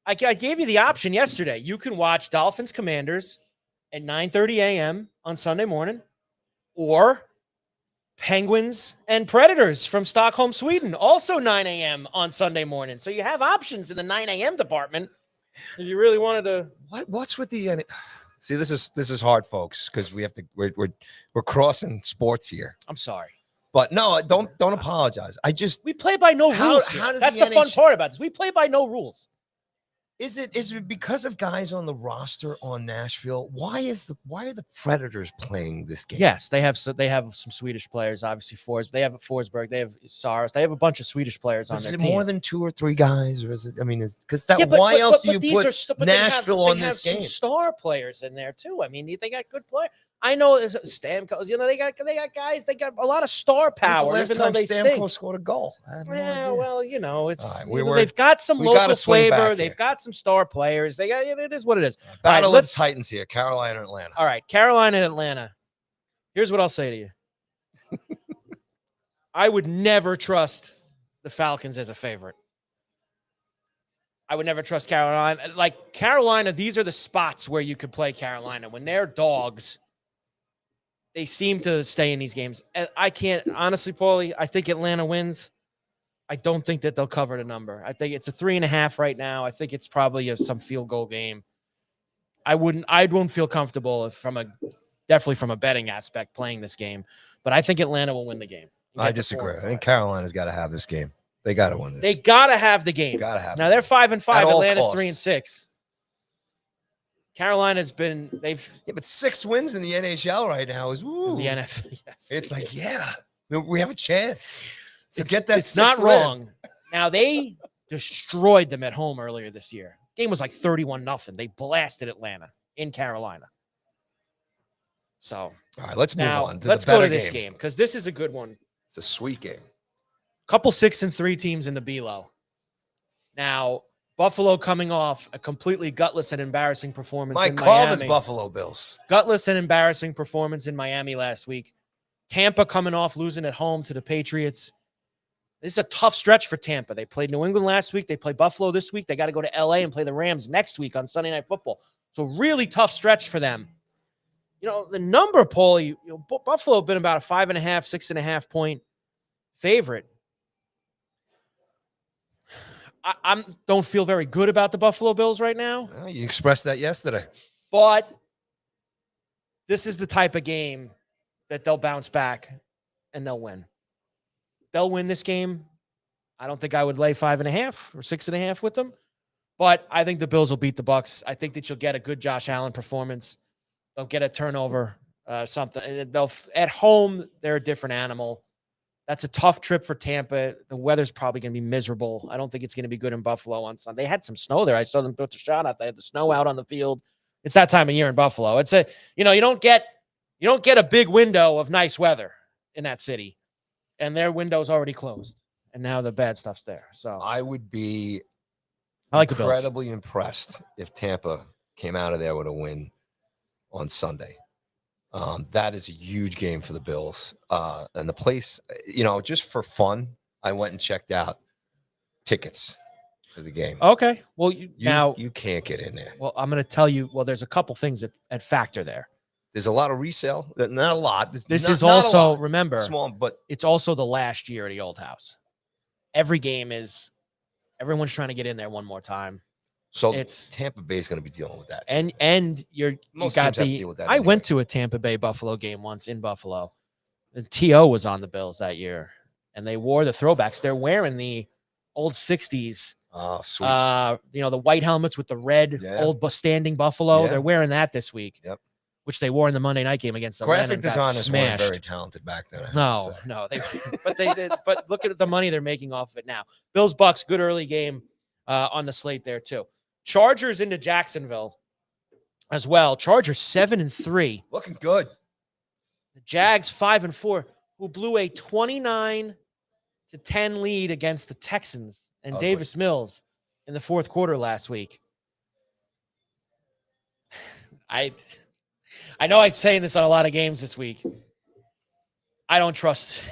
I gave you the option yesterday. You can watch Dolphins Commanders at 9:30 a.m. on Sunday morning, or Penguins and Predators from Stockholm, Sweden, also 9 a.m. on Sunday morning. So you have options in the 9 a.m. department if you really wanted to. What's with the? See, this is hard, folks, because we're crossing sports here. I'm sorry. But no, don't apologize. We play by no rules. That's the fun part about this. We play by no rules. Is it because of guys on the roster on Nashville? Why are the Predators playing this game? Yes, they have some Swedish players. Obviously, they have Forsberg, they have Saros, they have a bunch of Swedish players on their team. Is it more than 2 or 3 guys, or is it? Because why else do you put Nashville on this game? Some star players in there too. They got good players. I know Stamkos. They got guys. They got a lot of star power. When's the Even last though they time Stamkos stink. scored a goal? I have no idea. Well, it's All right, they've got some we gotta local swing back flavor. here. They've got some star players. They got it is what it is. Battle All right, of the Titans here, Carolina and Atlanta. All right, Carolina and Atlanta. Here's what I'll say to you. I would never trust the Falcons as a favorite. I would never trust Carolina. Like Carolina, these are the spots where you could play Carolina. When they're dogs, they seem to stay in these games. And I can't, honestly, Paulie, I think Atlanta wins. I don't think that they'll cover the number. I think it's a 3.5 right now. I think it's probably some field goal game. I wouldn't feel comfortable definitely from a betting aspect playing this game. But I think Atlanta will win the game. I disagree. I think Carolina's got to have this game. They got to win this. They got to have the game. Got to have. Now they're 5-5. Atlanta's costs. 3-6. Carolina's been but 6 wins in the NHL right now is woo. The NFL. Yes, it's like we have a chance to get that. It's not wrong. Now they destroyed them at home earlier this year. Game was like 31-0. They blasted Atlanta in Carolina. So all right, let's move on. Let's go to this game because this is a good one. It's a sweet game. Couple 6-3 teams in the below. Now, Buffalo coming off a completely gutless and embarrassing performance in Miami. Call this Buffalo Bills. Gutless and embarrassing performance in Miami last week. Tampa coming off losing at home to the Patriots. This is a tough stretch for Tampa. They played New England last week. They play Buffalo this week. They got to go to LA and play the Rams next week on Sunday Night Football. So really tough stretch for them. The number, Paulie, Buffalo been about a 5.5, 6.5 point favorite. I don't feel very good about the Buffalo Bills right now. Well, you expressed that yesterday. But this is the type of game that they'll bounce back and they'll win. They'll win this game. I don't think I would lay 5.5 or 6.5 with them. But I think the Bills will beat the Bucs. I think that you'll get a good Josh Allen performance. They'll get a turnover, something. And at home, they're a different animal. That's a tough trip for Tampa. The weather's probably going to be miserable. I don't think it's going to be good in Buffalo on Sunday. They had some snow there. I saw them put the shot out. They had the snow out on the field. It's that time of year in Buffalo. It's you don't get a big window of nice weather in that city, and their window's already closed, and now the bad stuff's there. So I would be incredibly impressed if Tampa came out of there with a win on Sunday. That is a huge game for the Bills. And the place, just for fun, I went and checked out tickets for the game. Okay. Well, you can't get in there. Well, I'm going to tell you, there's a couple things at factor there. There's a lot of resale. Not a lot. This is also, remember, small, but it's also the last year at the old house. Every game everyone's trying to get in there one more time. So it's Tampa Bay is going to be dealing with that. And you got have to deal with that I anyway. went to a Tampa Bay Buffalo game once in Buffalo. The T.O. was on the Bills that year, and they wore the throwbacks. They're wearing the old 60s. Oh, sweet. The white helmets with the red old standing Buffalo. Yeah. They're wearing that this week. Yep. Which they wore in the Monday night game against Atlanta. Graphic designers weren't very talented back then. No, they did. But look at the money they're making off of it now. Bills Bucks, good early game on the slate there too. Chargers into Jacksonville as well. Chargers 7-3. Looking good. The Jags 5-4, who blew a 29-10 lead against the Texans and Davis Mills in the fourth quarter last week. I know I'm saying this on a lot of games this week. I don't trust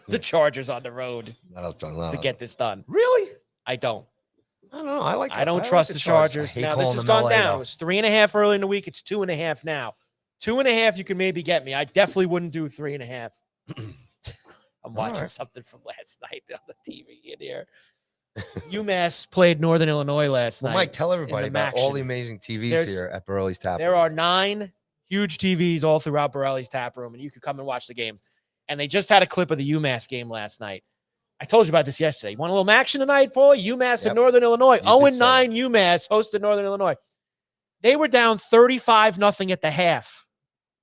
the Chargers on the road to get this done. Really? I don't. I don't know. I don't trust the Chargers. Now, this has gone down. It was 3.5 early in the week. It's 2.5 now. 2.5, you can maybe get me. I definitely wouldn't do 3.5. I'm watching something from last night on the TV in here. UMass played Northern Illinois last night. Mike, tell everybody about all the amazing TVs here at Borrelli's Taproom. There are 9 huge TVs all throughout Borrelli's Taproom, and you can come and watch the games. And they just had a clip of the UMass game last night. I told you about this yesterday. You want a little action tonight, Paul? UMass and Northern Illinois. 0-9 UMass hosted Northern Illinois. They were down 35-0 at the half.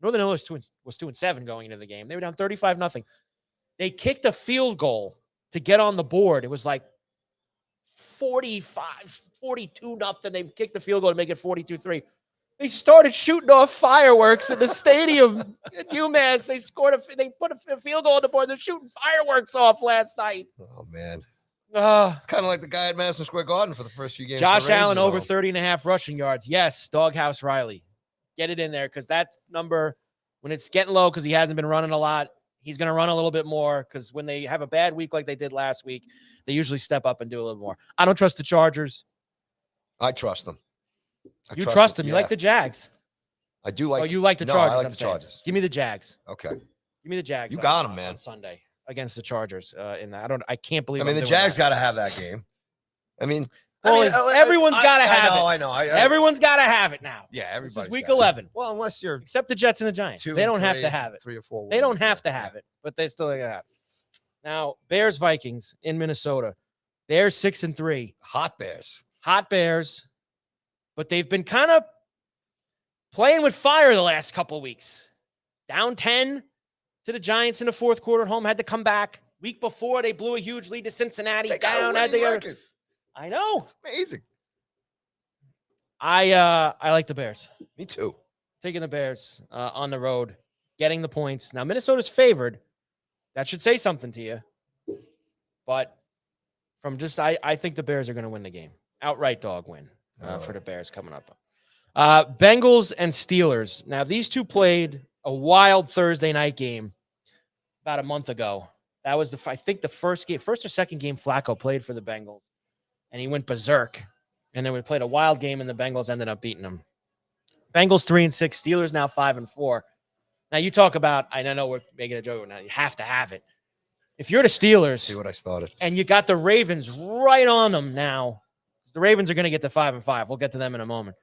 Northern Illinois was 2-7 going into the game. They were down 35-0. They kicked a field goal to get on the board. It was like 42-0. They kicked the field goal to make it 42-3. They started shooting off fireworks in the stadium at UMass. They put a field goal on the board. They're shooting fireworks off last night. Oh, man. Uh, It's kind of like the guy at Madison Square Garden for the first few games. Josh Allen over 30.5 rushing yards. Yes, Doghouse Riley. Get it in there because that number, when it's getting low because he hasn't been running a lot, he's going to run a little bit more because when they have a bad week like they did last week, they usually step up and do a little more. I don't trust the Chargers. I trust them. You trust them. You like the Jags. I do like. Oh, you like the Chargers. I like the Chargers. Give me the Jags. Okay. Give me the Jags. You got them, man. On Sunday against the Chargers. In that, I can't believe. I mean, the Jags got to have that game. I mean, everyone's got to have it. I know. Everyone's got to have it now. Yeah, everybody's week 11. Well, unless you're except the Jets and the Giants, they don't have to have it. 3 or 4. They don't have to have it, but they still got to have it. Now, Bears Vikings in Minnesota. They're 6-3. Hot Bears. But they've been kind of playing with fire the last couple of weeks. Down 10 to the Giants in the fourth quarter at home. Had to come back. Week before, they blew a huge lead to Cincinnati. They got a winning record. I know. It's amazing. I like the Bears. Me too. Taking the Bears on the road, getting the points. Now, Minnesota's favored. That should say something to you. But I think the Bears are going to win the game. Outright dog win for the Bears coming up. Bengals and Steelers. Now, these two played a wild Thursday night game about a month ago. That was I think the first or second game Flacco played for the Bengals, and he went berserk. And then we played a wild game, and the Bengals ended up beating them. Bengals 3-6, Steelers now 5-4. Now you talk about. I know we're making a joke now. You have to have it. If you're the Steelers, see what I started, and you got the Ravens right on them now. The Ravens are going to get to 5-5. We'll get to them in a moment.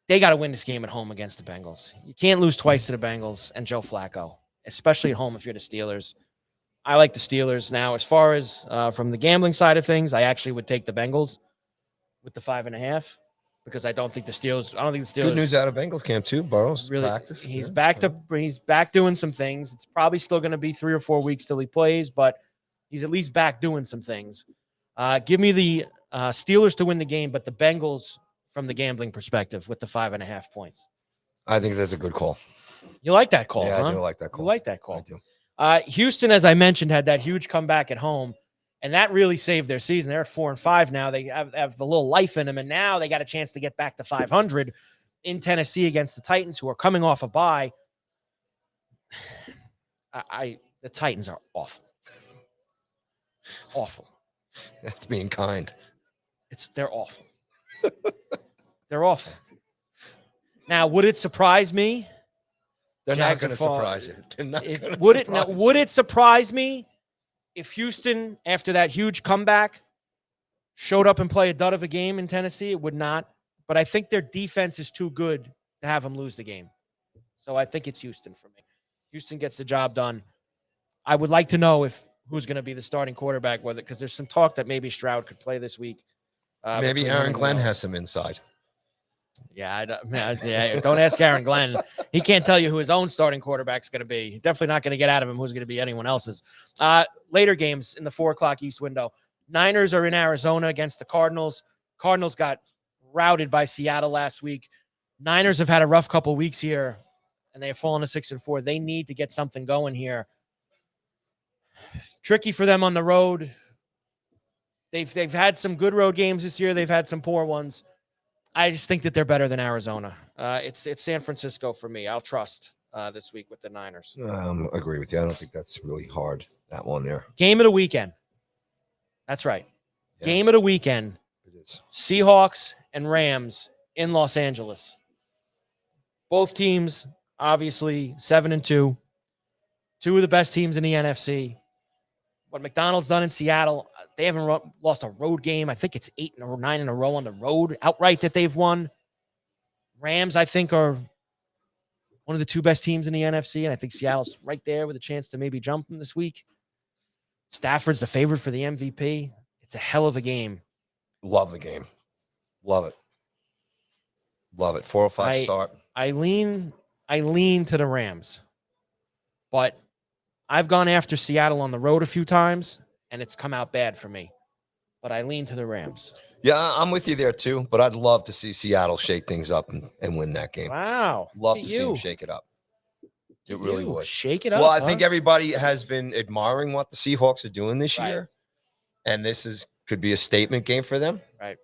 They got to win this game at home against the Bengals. You can't lose twice to the Bengals and Joe Flacco, especially at home if you're the Steelers. I like the Steelers. Now, as far as from the gambling side of things, I actually would take the Bengals with the 5.5 because I don't think the Steelers. Good news out of Bengals camp too. Burrow's really practice. He's back doing some things. It's probably still going to be 3 or 4 weeks till he plays, but he's at least back doing some things. Give me the Steelers to win the game, but the Bengals from the gambling perspective with the 5.5 points. I think that's a good call. You like that call? Yeah, huh? I do like that call. You like that call? I do. Houston, as I mentioned, had that huge comeback at home, and that really saved their season. They're at 4-5 now. They have a little life in them, and now they got a chance to get back to 500 in Tennessee against the Titans, who are coming off a bye. The Titans are awful. Awful. That's being kind. They're awful. They're awful. Now, would it surprise me? They're not going to surprise you. Would it surprise me if Houston, after that huge comeback, showed up and played a dud of a game in Tennessee? It would not. But I think their defense is too good to have them lose the game. So I think it's Houston for me. Houston gets the job done. I would like to know who's going to be the starting quarterback, because there's some talk that maybe Stroud could play this week. Maybe Aaron Glenn has some insight. Yeah, don't ask Aaron Glenn. He can't tell you who his own starting quarterback's going to be. Definitely not going to get out of him who's going to be anyone else's. Later games in the 4:00 East window. Niners are in Arizona against the Cardinals. Cardinals got routed by Seattle last week. Niners have had a rough couple weeks here, and they have fallen to 6-4. They need to get something going here. Tricky for them on the road. They've had some good road games this year. They've had some poor ones. I just think that they're better than Arizona. It's San Francisco for me. I'll trust this week with the Niners. Agree with you. I don't think that's really hard, that one there. Game of the weekend. That's right. Yeah. Game of the weekend. It is. Seahawks and Rams in Los Angeles. Both teams, obviously, 7-2. Two of the best teams in the NFC. What McDonald's done in Seattle, they haven't lost a road game. I think it's 8 or 9 in a row on the road outright that they've won. Rams, I think, are one of the two best teams in the NFC, and I think Seattle's right there with a chance to maybe jump them this week. Stafford's the favorite for the MVP. It's a hell of a game. Love the game. Love it. Love it. 4:05 start. I lean to the Rams, but I've gone after Seattle on the road a few times, and it's come out bad for me. But I lean to the Rams. Yeah, I'm with you there too. But I'd love to see Seattle shake things up and win that game. Wow. Love Look to at see them you. shake it up. It Look at really you. would. Shake it Well, up. I think everybody has been admiring what the Seahawks are doing this Right. year, and could be a statement game for them. Right.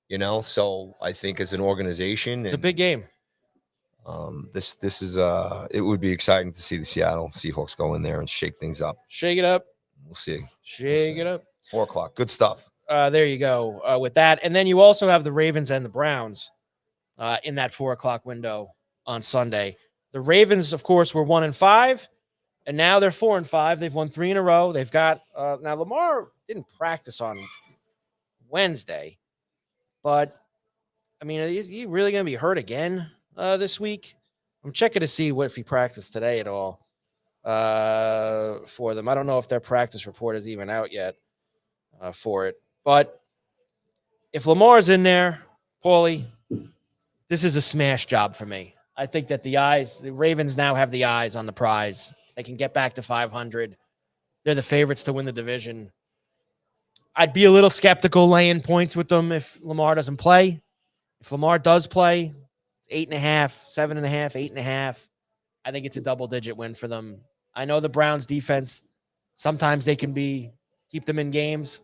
You know, so I think as an organization, It's a big game. This is it would be exciting to see the Seattle Seahawks go in there and shake things up. Shake it up. We'll see. Shake it up. 4:00. Good stuff. There you go with that. And then you also have the Ravens and the Browns in that 4:00 window on Sunday. The Ravens, of course, were 1-5, and now they're 4-5. They've won 3 in a row. They've got now Lamar didn't practice on Wednesday, but I mean, is he really going to be hurt again this week? I'm checking to see if he practiced today at all for them. I don't know if their practice report is even out yet for it. But if Lamar's in there, Paulie, this is a smash job for me. I think that the Ravens now have the eyes on the prize. They can get back to 500. They're the favorites to win the division. I'd be a little skeptical laying points with them if Lamar doesn't play. If Lamar does play, it's 8.5, 7.5, 8.5. I think it's a double-digit win for them. I know the Browns defense, sometimes they can keep them in games.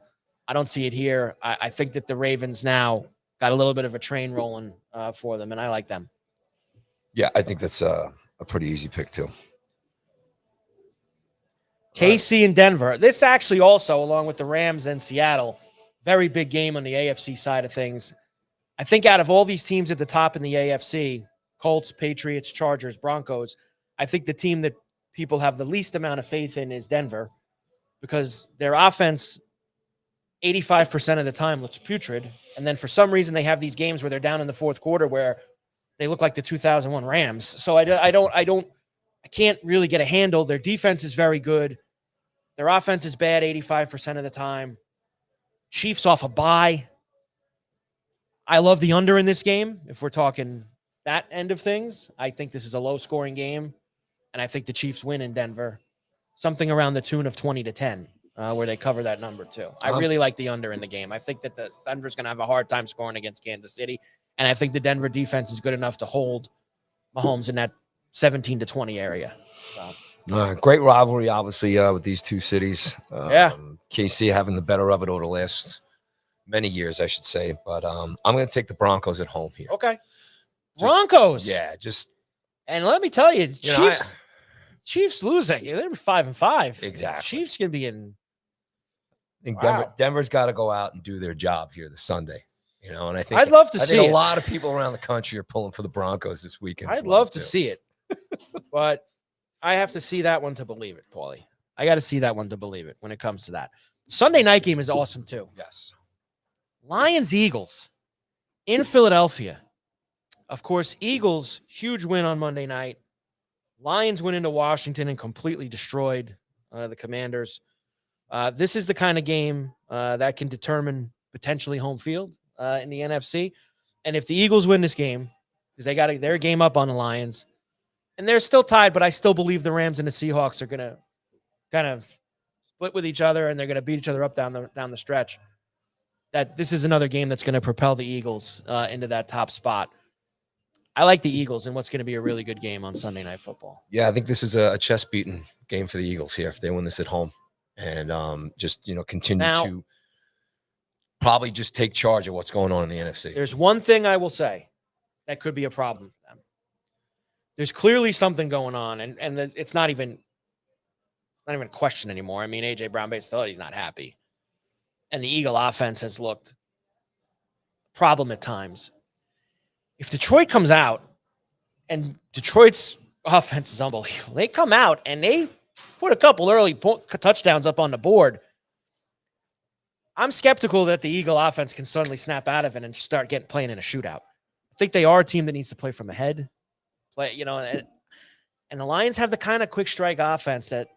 I don't see it here. I think that the Ravens now got a little bit of a train rolling for them, and I like them. Yeah, I think that's a pretty easy pick too. KC and Denver. This actually also, along with the Rams and Seattle, very big game on the AFC side of things. I think out of all these teams at the top in the AFC, Colts, Patriots, Chargers, Broncos, I think the team that people have the least amount of faith in is Denver because their offense 85% of the time looks putrid. And then for some reason they have these games where they're down in the fourth quarter where they look like the 2001 Rams. So I can't really get a handle. Their defense is very good. Their offense is bad 85% of the time. Chiefs off a bye. I love the under in this game. If we're talking that end of things, I think this is a low scoring game. And I think the Chiefs win in Denver. Something around the tune of 20-10. Where they cover that number too. I really like the under in the game. I think that the Denver's going to have a hard time scoring against Kansas City, and I think the Denver defense is good enough to hold Mahomes in that 17-20 area. So. Great rivalry, obviously, with these two cities. KC having the better of it over the last many years, I should say. But I'm going to take the Broncos at home here. Okay, Broncos. And let me tell you, Chiefs losing. They're 5-5. Exactly. Chiefs can be in. I think Denver's got to go out and do their job here this Sunday. You know, and I think I'd love to see a lot of people around the country are pulling for the Broncos this weekend. I'd love to see it, but I have to see that one to believe it, Paulie. I got to see that one to believe it when it comes to that. Sunday night game is awesome too. Yes. Lions Eagles in Philadelphia. Of course, Eagles huge win on Monday night. Lions went into Washington and completely destroyed the Commanders. This is the kind of game that can determine potentially home field in the NFC. And if the Eagles win this game, because they got their game up on the Lions, and they're still tied, but I still believe the Rams and the Seahawks are going to kind of split with each other, and they're going to beat each other up down the stretch. That this is another game that's going to propel the Eagles into that top spot. I like the Eagles and what's going to be a really good game on Sunday Night Football. Yeah, I think this is a chest-beating game for the Eagles here if they win this at home. And just, continue to probably just take charge of what's going on in the NFC. There's one thing I will say that could be a problem for them. There's clearly something going on, and it's not even a question anymore. I mean, A.J. Brown basically he's not happy. And the Eagle offense has looked a problem at times. If Detroit comes out, and Detroit's offense is unbelievable, they come out and they put a couple early touchdowns up on the board. I'm skeptical that the Eagle offense can suddenly snap out of it and start playing in a shootout. I think they are a team that needs to play from ahead. And the Lions have the kind of quick strike offense that,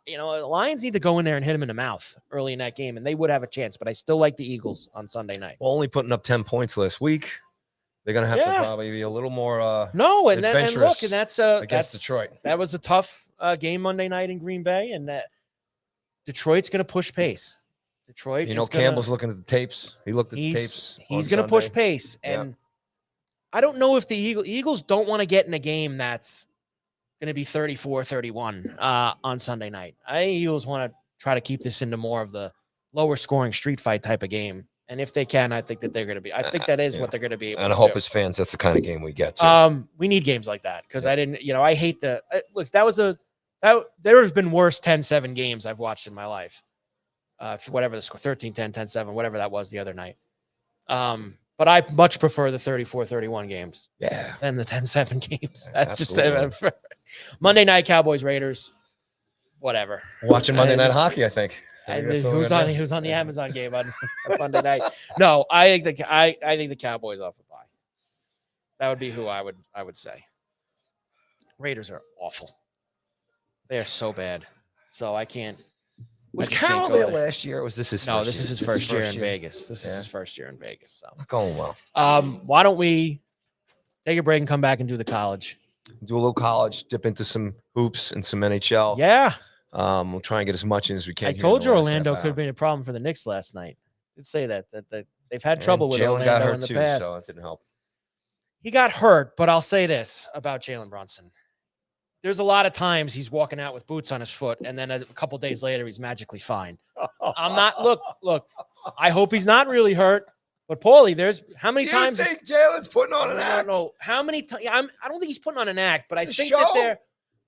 the Lions need to go in there and hit them in the mouth early in that game, and they would have a chance. But I still like the Eagles on Sunday night. Well, only putting up 10 points last week. They're going to have to probably be a little more adventurous against Detroit. That was a tough game Monday night in Green Bay, and that Detroit's going to push pace. Detroit. You know, Campbell's looking at the tapes. He looked at the tapes. He's going to push pace. And I don't know if the Eagles don't want to get in a game that's going to be 34-31 on Sunday night. I think Eagles want to try to keep this into more of the lower scoring street fight type of game. And if they can, I think that they're going to be. I think that is what they're going to be able to do. And I hope as fans, that's the kind of game we get to. We need games like that because I didn't, I hate look, there has been worse 10-7 games I've watched in my life. Whatever the score, 13-10, 10-7, whatever that was the other night. But I much prefer the 34-31 games than the 10-7 games. That's just Monday night Cowboys Raiders, whatever. Watching Monday night hockey, I think. Who's on the Amazon game on Monday night? No, I think the Cowboys off the bye. That would be who I would say. Raiders are awful. They are so bad. So I can't. Was Carroll there last year? Or was this his? No, this is his first year in Vegas. This is his first year in Vegas. So not going well. Why don't we take a break and come back and do the college? Do a little college, dip into some hoops and some NHL. Yeah. We'll try and get as much in as we can. I told you Orlando could have been a problem for the Knicks last night. I did say that they've had trouble with Jalen Orlando in the past. So it didn't help. He got hurt, but I'll say this about Jalen Brunson. There's a lot of times he's walking out with boots on his foot, and then a couple days later, he's magically fine. I'm not, look, I hope he's not really hurt, but Paulie, there's how many times. You think Jalen's putting on an act? I don't know. How many times? I don't think he's putting on an act, but I think show? that they're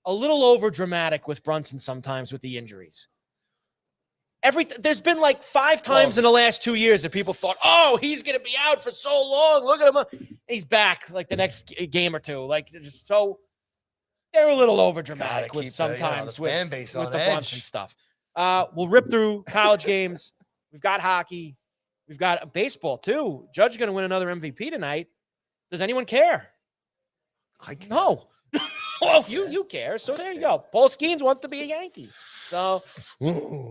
a little over dramatic with Brunson sometimes with the injuries. There's been like 5 times in the last 2 years that people thought, oh, he's going to be out for so long. Look at him. And he's back like the next game or two. Like, just so. They're a little over dramatic with sometimes with the Brunson stuff. We'll rip through college games. We've got hockey. We've got baseball too. Judge is going to win another MVP tonight. Does anyone care? No. Well, you care. So there you go. Paul Skenes wants to be a Yankee. So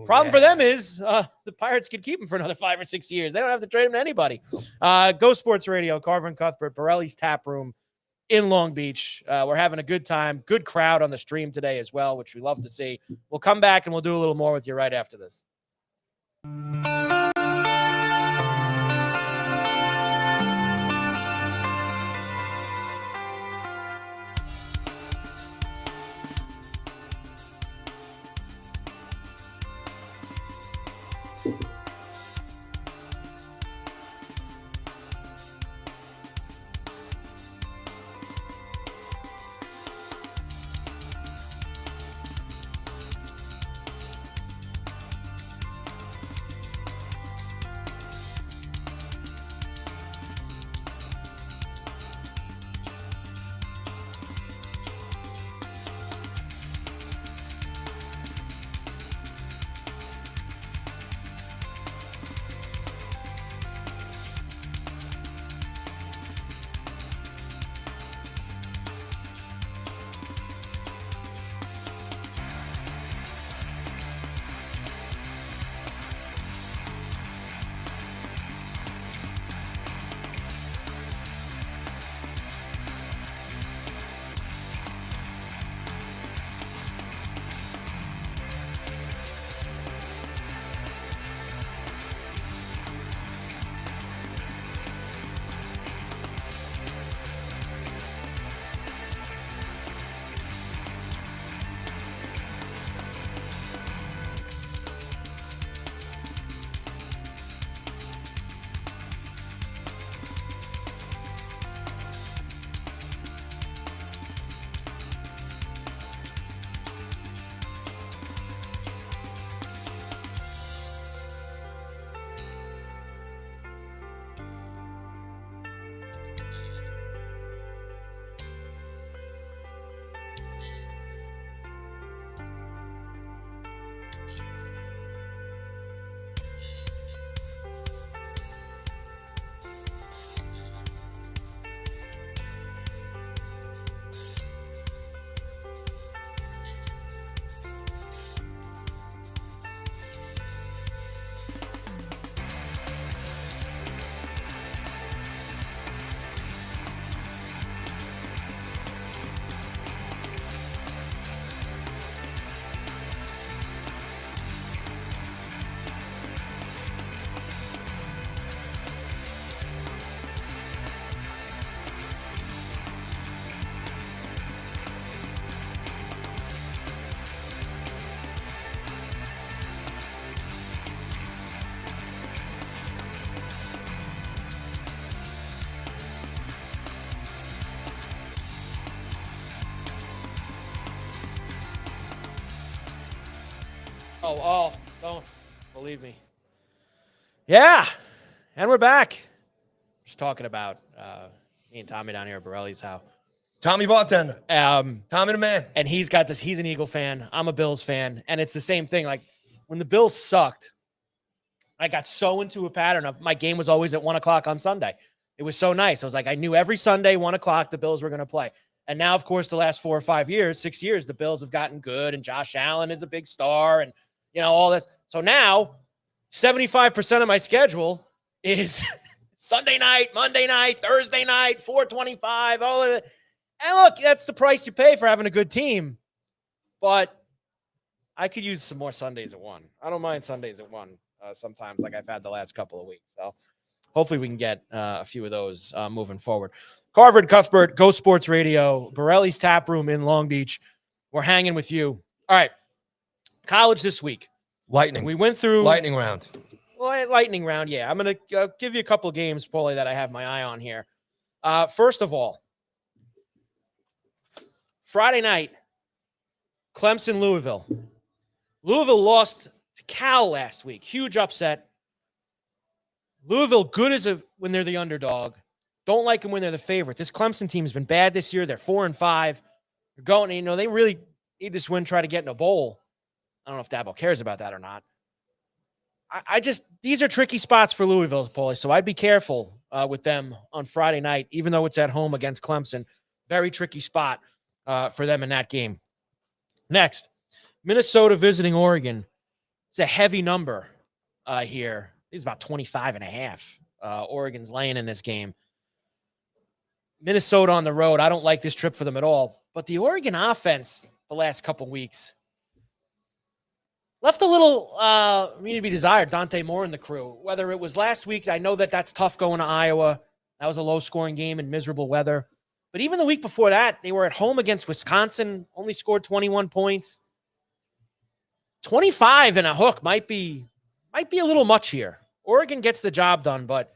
problem for them is the Pirates could keep him for another 5 or 6 years. They don't have to trade him to anybody. Go Sports Radio, Carver and Cuthbert, Borrelli's Taproom in Long Beach. We're having a good time. Good crowd on the stream today as well, which we love to see. We'll come back and we'll do a little more with you right after this. Don't believe me. Yeah, and we're back. Just talking about me and Tommy down here at Borrelli's house. Tommy bartender. Tommy the man. And he's got this. He's an Eagle fan. I'm a Bills fan, and it's the same thing. Like when the Bills sucked, I got so into a pattern of my game was always at 1:00 on Sunday. It was so nice. I was like, I knew every Sunday 1:00 the Bills were going to play. And now, of course, the last 4 or 5 years, 6 years, the Bills have gotten good, and Josh Allen is a big star, and all this. So now, 75% of my schedule is Sunday night, Monday night, Thursday night, 4:25, all of it. And look, that's the price you pay for having a good team. But I could use some more Sundays at 1. I don't mind Sundays at 1 sometimes, like I've had the last couple of weeks. So hopefully we can get a few of those moving forward. Carver and Cuthbert, Go Sports Radio, Borrelli's Taproom in Long Beach. We're hanging with you. All right. College this week. Lightning. We went through lightning round. Lightning round, yeah. I'm going to give you a couple of games, Paulie, that I have my eye on here. First of all, Friday night, Clemson, Louisville. Louisville lost to Cal last week. Huge upset. Louisville, good as when they're the underdog. Don't like them when they're the favorite. This Clemson team has been bad this year. They're 4-5. They're going, they really need this win, try to get in a bowl. I don't know if Dabo cares about that or not. These are tricky spots for Louisville, Paulie, so I'd be careful with them on Friday night, even though it's at home against Clemson. Very tricky spot for them in that game. Next, Minnesota visiting Oregon. It's a heavy number here. It's about 25.5. Oregon's laying in this game. Minnesota on the road. I don't like this trip for them at all. But the Oregon offense the last couple weeks left a little to be desired. Dante Moore and the crew. Whether it was last week, I know that's tough going to Iowa. That was a low-scoring game in miserable weather. But even the week before that, they were at home against Wisconsin, only scored 21 points. 25 and a hook might be a little much here. Oregon gets the job done, but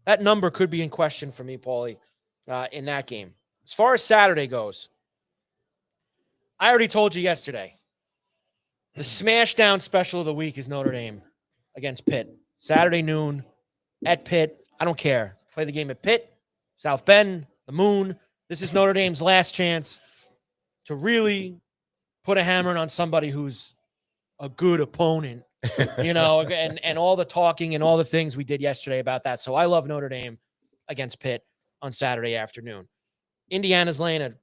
that number could be in question for me, Paulie, in that game. As far as Saturday goes, I already told you yesterday, the smash-down special of the week is Notre Dame against Pitt. Saturday noon at Pitt. I don't care. Play the game at Pitt, South Bend, the Moon. This is Notre Dame's last chance to really put a hammer on somebody who's a good opponent, and all the talking and all the things we did yesterday about that. So I love Notre Dame against Pitt on Saturday afternoon. Indiana's laying a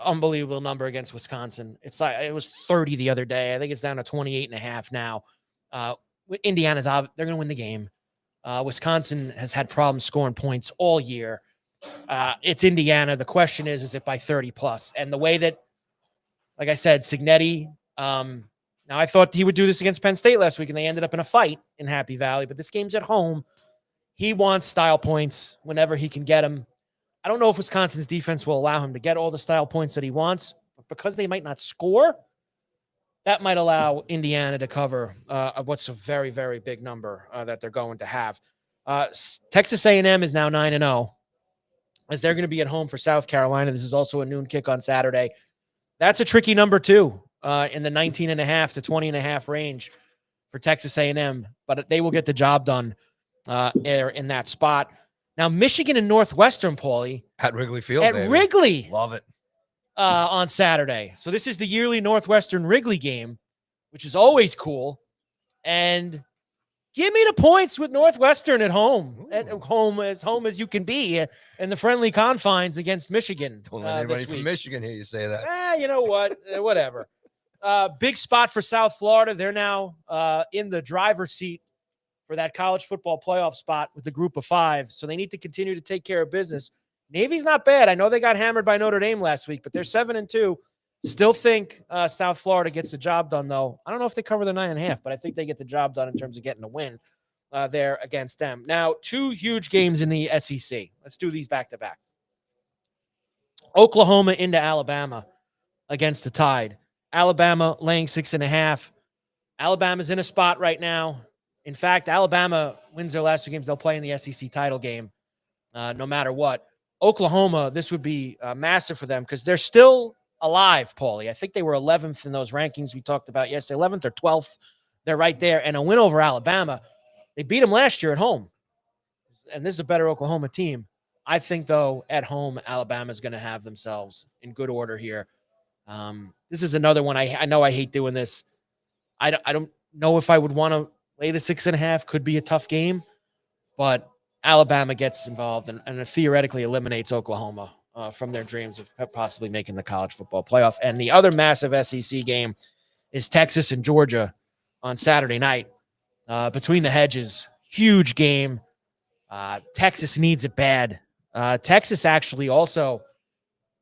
unbelievable number against Wisconsin. It's like it was 30 the other day. I think it's down to 28.5 now. Indiana's they're going to win the game. Wisconsin has had problems scoring points all year. It's Indiana. The question is it by 30 plus? And the way that, like I said, Signetti, now I thought he would do this against Penn State last week, and they ended up in a fight in Happy Valley, but this game's at home. He wants style points whenever he can get them. I don't know if Wisconsin's defense will allow him to get all the style points that he wants, but because they might not score, that might allow Indiana to cover what's a very, very big number that they're going to have. Texas A&M is now 9-0, as they're going to be at home for South Carolina. This is also a noon kick on Saturday. That's a tricky number, too, in the 19.5 to 20.5 range for Texas A&M, but they will get the job done in that spot. Now, Michigan and Northwestern, Paulie. At Wrigley Field, At baby. Wrigley. Love it. On Saturday. So this is the yearly Northwestern Wrigley game, which is always cool. And give me the points with Northwestern at home. At home as you can be in the friendly confines against Michigan. Don't let anybody from Michigan hear you say that. You know what? Whatever. Big spot for South Florida. They're now in the driver's seat for that college football playoff spot with the group of 5. So they need to continue to take care of business. Navy's not bad. I know they got hammered by Notre Dame last week, but they're 7-2. Still think South Florida gets the job done, though. I don't know if they cover the 9.5, but I think they get the job done in terms of getting a win there against them. Now, 2 huge games in the SEC. Let's do these back-to-back. Oklahoma into Alabama against the Tide. Alabama laying 6.5. Alabama's in a spot right now. In fact, Alabama wins their last 2 games. They'll play in the SEC title game no matter what. Oklahoma, this would be massive for them because they're still alive, Paulie. I think they were 11th in those rankings we talked about yesterday, 11th or 12th. They're right there. And a win over Alabama. They beat them last year at home. And this is a better Oklahoma team. I think, though, at home, Alabama's going to have themselves in good order here. This is another one. I know I hate doing this. I don't know if I would want to lay the 6.5. Could be a tough game. But Alabama gets involved and theoretically eliminates Oklahoma from their dreams of possibly making the college football playoff. And the other massive SEC game is Texas and Georgia on Saturday night. Between the hedges, huge game. Texas needs it bad. Texas actually also,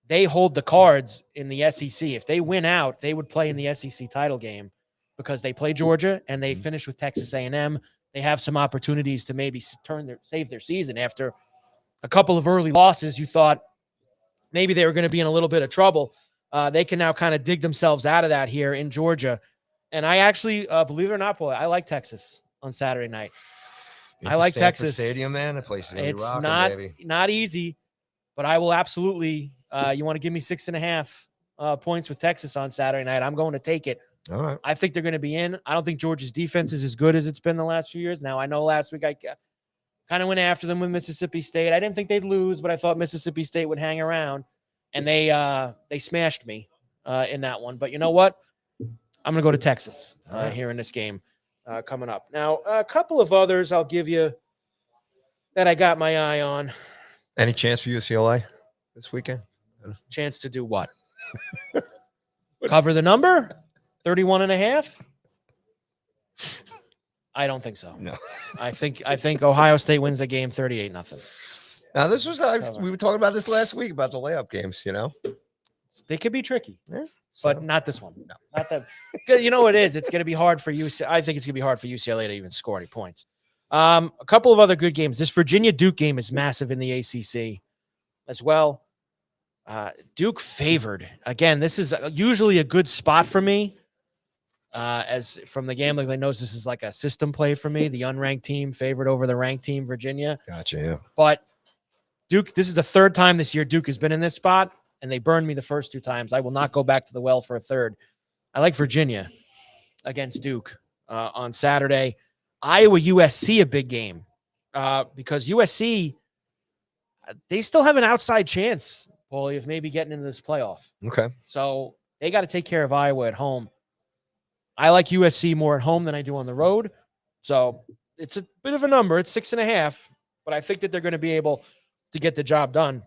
they hold the cards in the SEC. If they win out, they would play in the SEC title game because they play Georgia and they finish with Texas A&M. They have some opportunities to maybe save their season after a couple of early losses. You thought maybe they were going to be in a little bit of trouble. They can now kind of dig themselves out of that here in Georgia. And I actually, believe it or not, boy, I like Texas on Saturday night. I like Texas Stadium, man. The place is it's rocking, not easy, but I will absolutely. You want to give me 6.5 points with Texas on Saturday night? I'm going to take it. All right. I think they're going to be in. I don't think Georgia's defense is as good as it's been the last few years. Now I know last week I kind of went after them with Mississippi State. I didn't think they'd lose, but I thought Mississippi State would hang around, and they smashed me in that one. But you know what? I'm going to go to Texas here in this game coming up. Now, a couple of others I'll give you that I got my eye on. Any chance for UCLA this weekend? Chance to do what? Cover the number? 31.5? I don't think so. No. I think Ohio State wins the game 38-0. Now, this was we were talking about this last week about the layup games, you know. They could be tricky. Yeah. But not this one. No. Not that. You know what it is? It's going to be hard for UCLA. I think it's going to be hard for UCLA to even score any points. A couple of other good games. This Virginia-Duke game is massive in the ACC as well. Duke favored. Again, this is usually a good spot for me. As from the gambling, I know this is like a system play for me. The unranked team favored over the ranked team, Virginia. Gotcha, yeah. But Duke, this is the third time this year Duke has been in this spot. And they burned me the first 2 times. I will not go back to the well for a third. I like Virginia against Duke on Saturday. Iowa USC, a big game because USC, they still have an outside chance, Paulie, of maybe getting into this playoff. Okay. So they got to take care of Iowa at home. I like USC more at home than I do on the road. So it's a bit of a number. It's 6.5, but I think that they're going to be able to get the job done.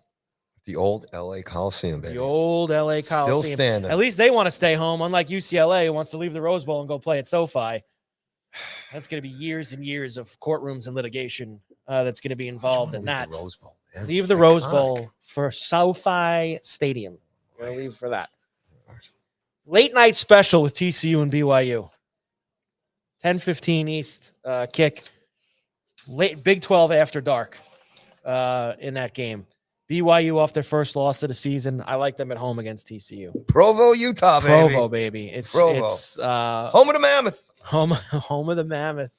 The old LA Coliseum, baby. The old LA Coliseum. Still standing. At least they want to stay home, unlike UCLA, who wants to leave the Rose Bowl and go play at SoFi. That's going to be years and years of courtrooms and litigation that's going to be involved in that. The Rose Bowl, man. Leave the Rose Bowl for SoFi Stadium. We're going to leave for that. Late night special with TCU and BYU. 10:15 East kick. Late Big 12 after dark in that game. BYU off their first loss of the season. I like them at home against TCU. Provo, Utah, baby. Provo, baby. It's Provo. It's home of the Mammoth. Home of the Mammoth.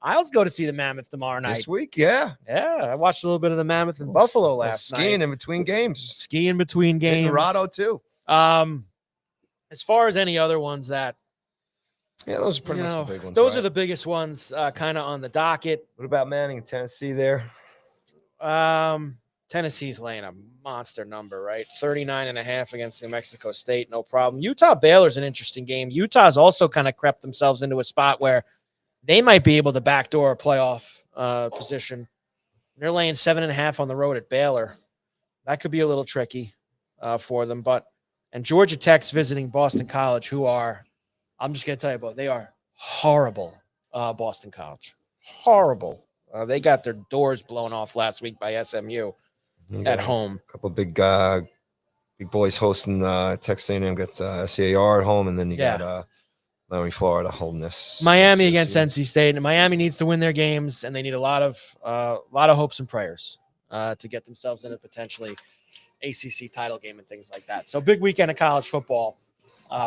I'll go to see the Mammoth tomorrow night. This week, yeah. Yeah, I watched a little bit of the Mammoth in Buffalo last night. Skiing in between games. Skiing between games. In Dorado, too. As far as any other ones that yeah, those are pretty much the big ones. Those are the biggest ones kind of on the docket. What about Manning and Tennessee there? Tennessee's laying a monster number, right? 39.5 against New Mexico State, no problem. Utah-Baylor's an interesting game. Utah's also kind of crept themselves into a spot where they might be able to backdoor a playoff position. They're laying 7.5 on the road at Baylor. That could be a little tricky for them. And Georgia Tech's visiting Boston College, who are, I'm just going to tell you about, they are horrible, Boston College. Horrible. They got their doors blown off last week by SMU. At home. A couple of big boys hosting Texas A&M gets SCAR at home, and then you got Miami, Florida holding this. Miami against NC State, and Miami needs to win their games, and they need a lot of hopes and prayers to get themselves into potentially ACC title game and things like that. So big weekend of college football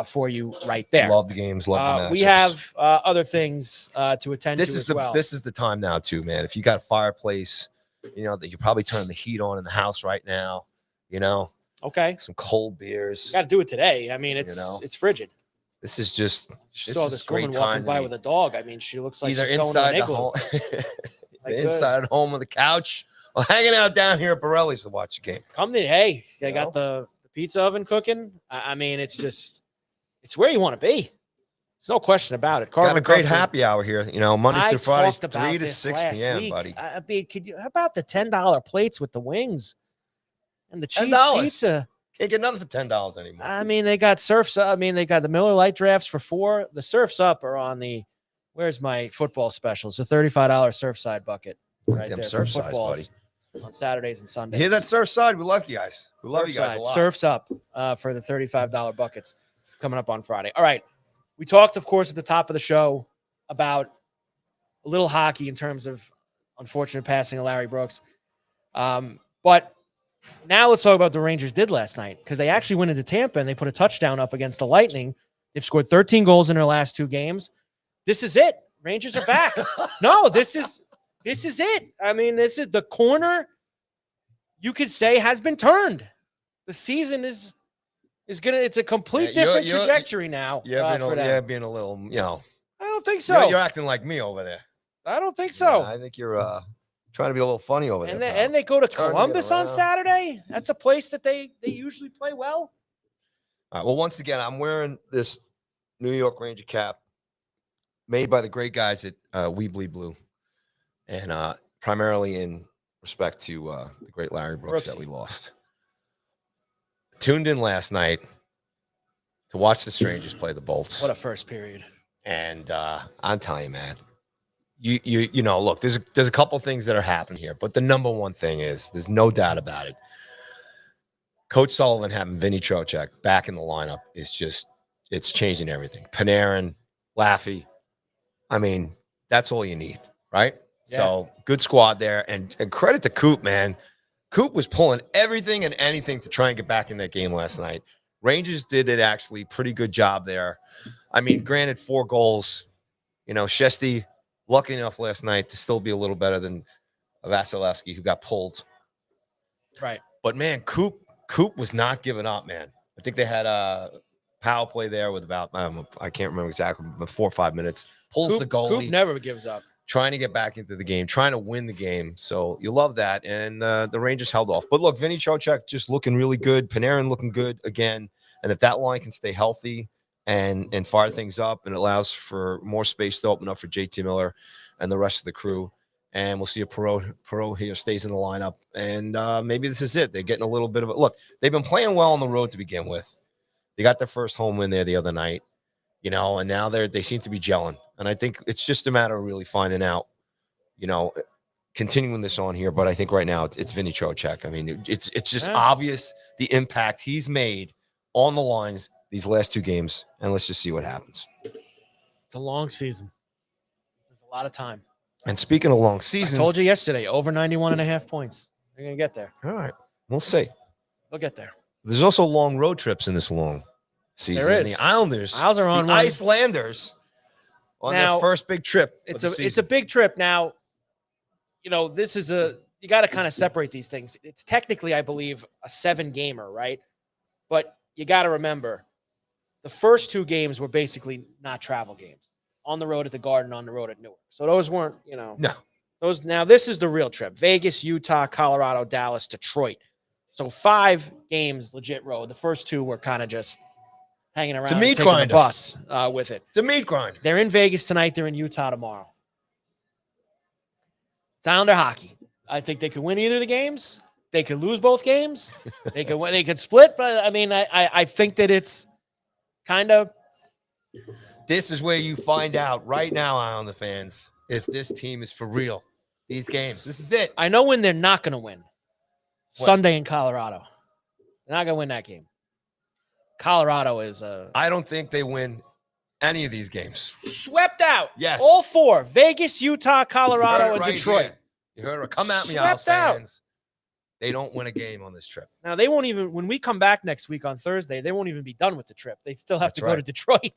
for you right there. Love the games, love the matchups. We have other things to attend to as well. This is the time now too, man. If you got a fireplace, you know that you're probably turning the heat on in the house right now. You know, Okay. some cold beers. Got to do it today. I mean, it's frigid. This is just Saw is this great woman time walking to by be with a dog. I mean, she looks like either she's going to inside an the igloo. home, Like, inside at home on the couch, or hanging out down here at Borrelli's to watch the game. Hey, they You got the pizza oven cooking. I mean, it's where you want to be. There's no question about it. Carver Got a great Cuthbert, happy hour here. Mondays through Fridays, talked about 3 to this 6 last p.m., week. buddy. I mean, how about the $10 plates with the wings and the cheese $10. pizza? Can't get nothing for $10 anymore. I mean, they got Surfs. I mean, they got the Miller Lite drafts for $4. The Surfs Up are on the. Where's my football special? It's a $35 Surfside bucket right Them there surf for size, footballs on Saturdays and You Sundays. hear that, Surfside? We love you guys. We love you guys a lot. Surfs Up for the $35 buckets coming up on Friday. All right. We talked, of course, at the top of the show about a little hockey in terms of unfortunate passing of Larry Brooks. But now let's talk about what the Rangers did last night, because they actually went into Tampa and they put a touchdown up against the Lightning. They've scored 13 goals in their last 2 games. This is it. Rangers are back. No, this is it. I mean, this is the corner, you could say, has been turned. The season is gonna. It's a complete different trajectory now. Being a little, I don't think so. You're acting like me over there. I don't think so. I think you're trying to be a little funny over there. And they go to Turn Columbus it on around. Saturday. That's a place that they usually play well. All right. Well, once again, I'm wearing this New York Ranger cap made by the great guys at We Bleed Blue, and primarily in respect to the great Larry Brooks that we lost. Tuned in last night to watch the Strangers play the Bolts. What a first period! And I'm telling you, man, you know, look, there's a couple things that are happening here, but the number one thing is, there's no doubt about it, Coach Sullivan having Vinny Trocheck back in the lineup is just, it's changing everything. Panarin, Laffy, I mean, that's all you need, right? Yeah. So good squad there, and credit to Coop, man. Coop was pulling everything and anything to try and get back in that game last night. Rangers did it actually pretty good job there. I mean, granted, 4 goals. Shesty lucky enough last night to still be a little better than Vasilevsky, who got pulled. Right. But man, Coop was not giving up, man. I think they had a power play there with about, I can't remember exactly, but 4 or 5 minutes. Pulls the goalie. Coop never gives up. Trying to get back into the game, trying to win the game. So you love that. And the Rangers held off. But look, Vinny Trocheck just looking really good. Panarin looking good again. And if that line can stay healthy and fire things up, and it allows for more space to open up for JT Miller and the rest of the crew. And we'll see if Perot here stays in the lineup. And maybe this is it. They're getting a little bit of it. Look, they've been playing well on the road to begin with. They got their first home win there the other night. And now they seem to be gelling. And I think it's just a matter of really finding out, continuing this on here. But I think right now it's Vinny Trocheck. I mean, it's just obvious the impact he's made on the lines these last 2 games. And let's just see what happens. It's a long season. There's a lot of time. And speaking of long seasons, I told you yesterday, over 91.5 points. They're going to get there. All right. We'll see. They'll get there. There's also long road trips in this long season. There is. And the Islanders are on the one. Icelanders on their first big trip. It's a big trip. Now, this is you got to kind of separate these things. It's technically, I believe, a 7-gamer, right? But you got to remember, the first 2 games were basically not travel games. On the road at the Garden, on the road at Newark. So those weren't, No. Those. Now this is the real trip: Vegas, Utah, Colorado, Dallas, Detroit. So 5 games, legit road. The first 2 were kind of just hanging around, and taking the bus with it. It's a meat grinder. They're in Vegas tonight. They're in Utah tomorrow. It's Islander hockey. I think they could win either of the games. They could lose both games. They could split. But I mean, I think that it's kind of. This is where you find out right now, Islander fans, if this team is for real. These games. This is it. I know when they're not going to win. What? Sunday in Colorado. They're not going to win that game. Colorado is I don't think they win any of these games. Swept out. Yes. All 4. Vegas, Utah, Colorado, and Detroit. Here. You heard it. Come at me, Swept fans. They don't win a game on this trip. Now, they won't even, when we come back next week on Thursday, they won't even be done with the trip. They still have to go to Detroit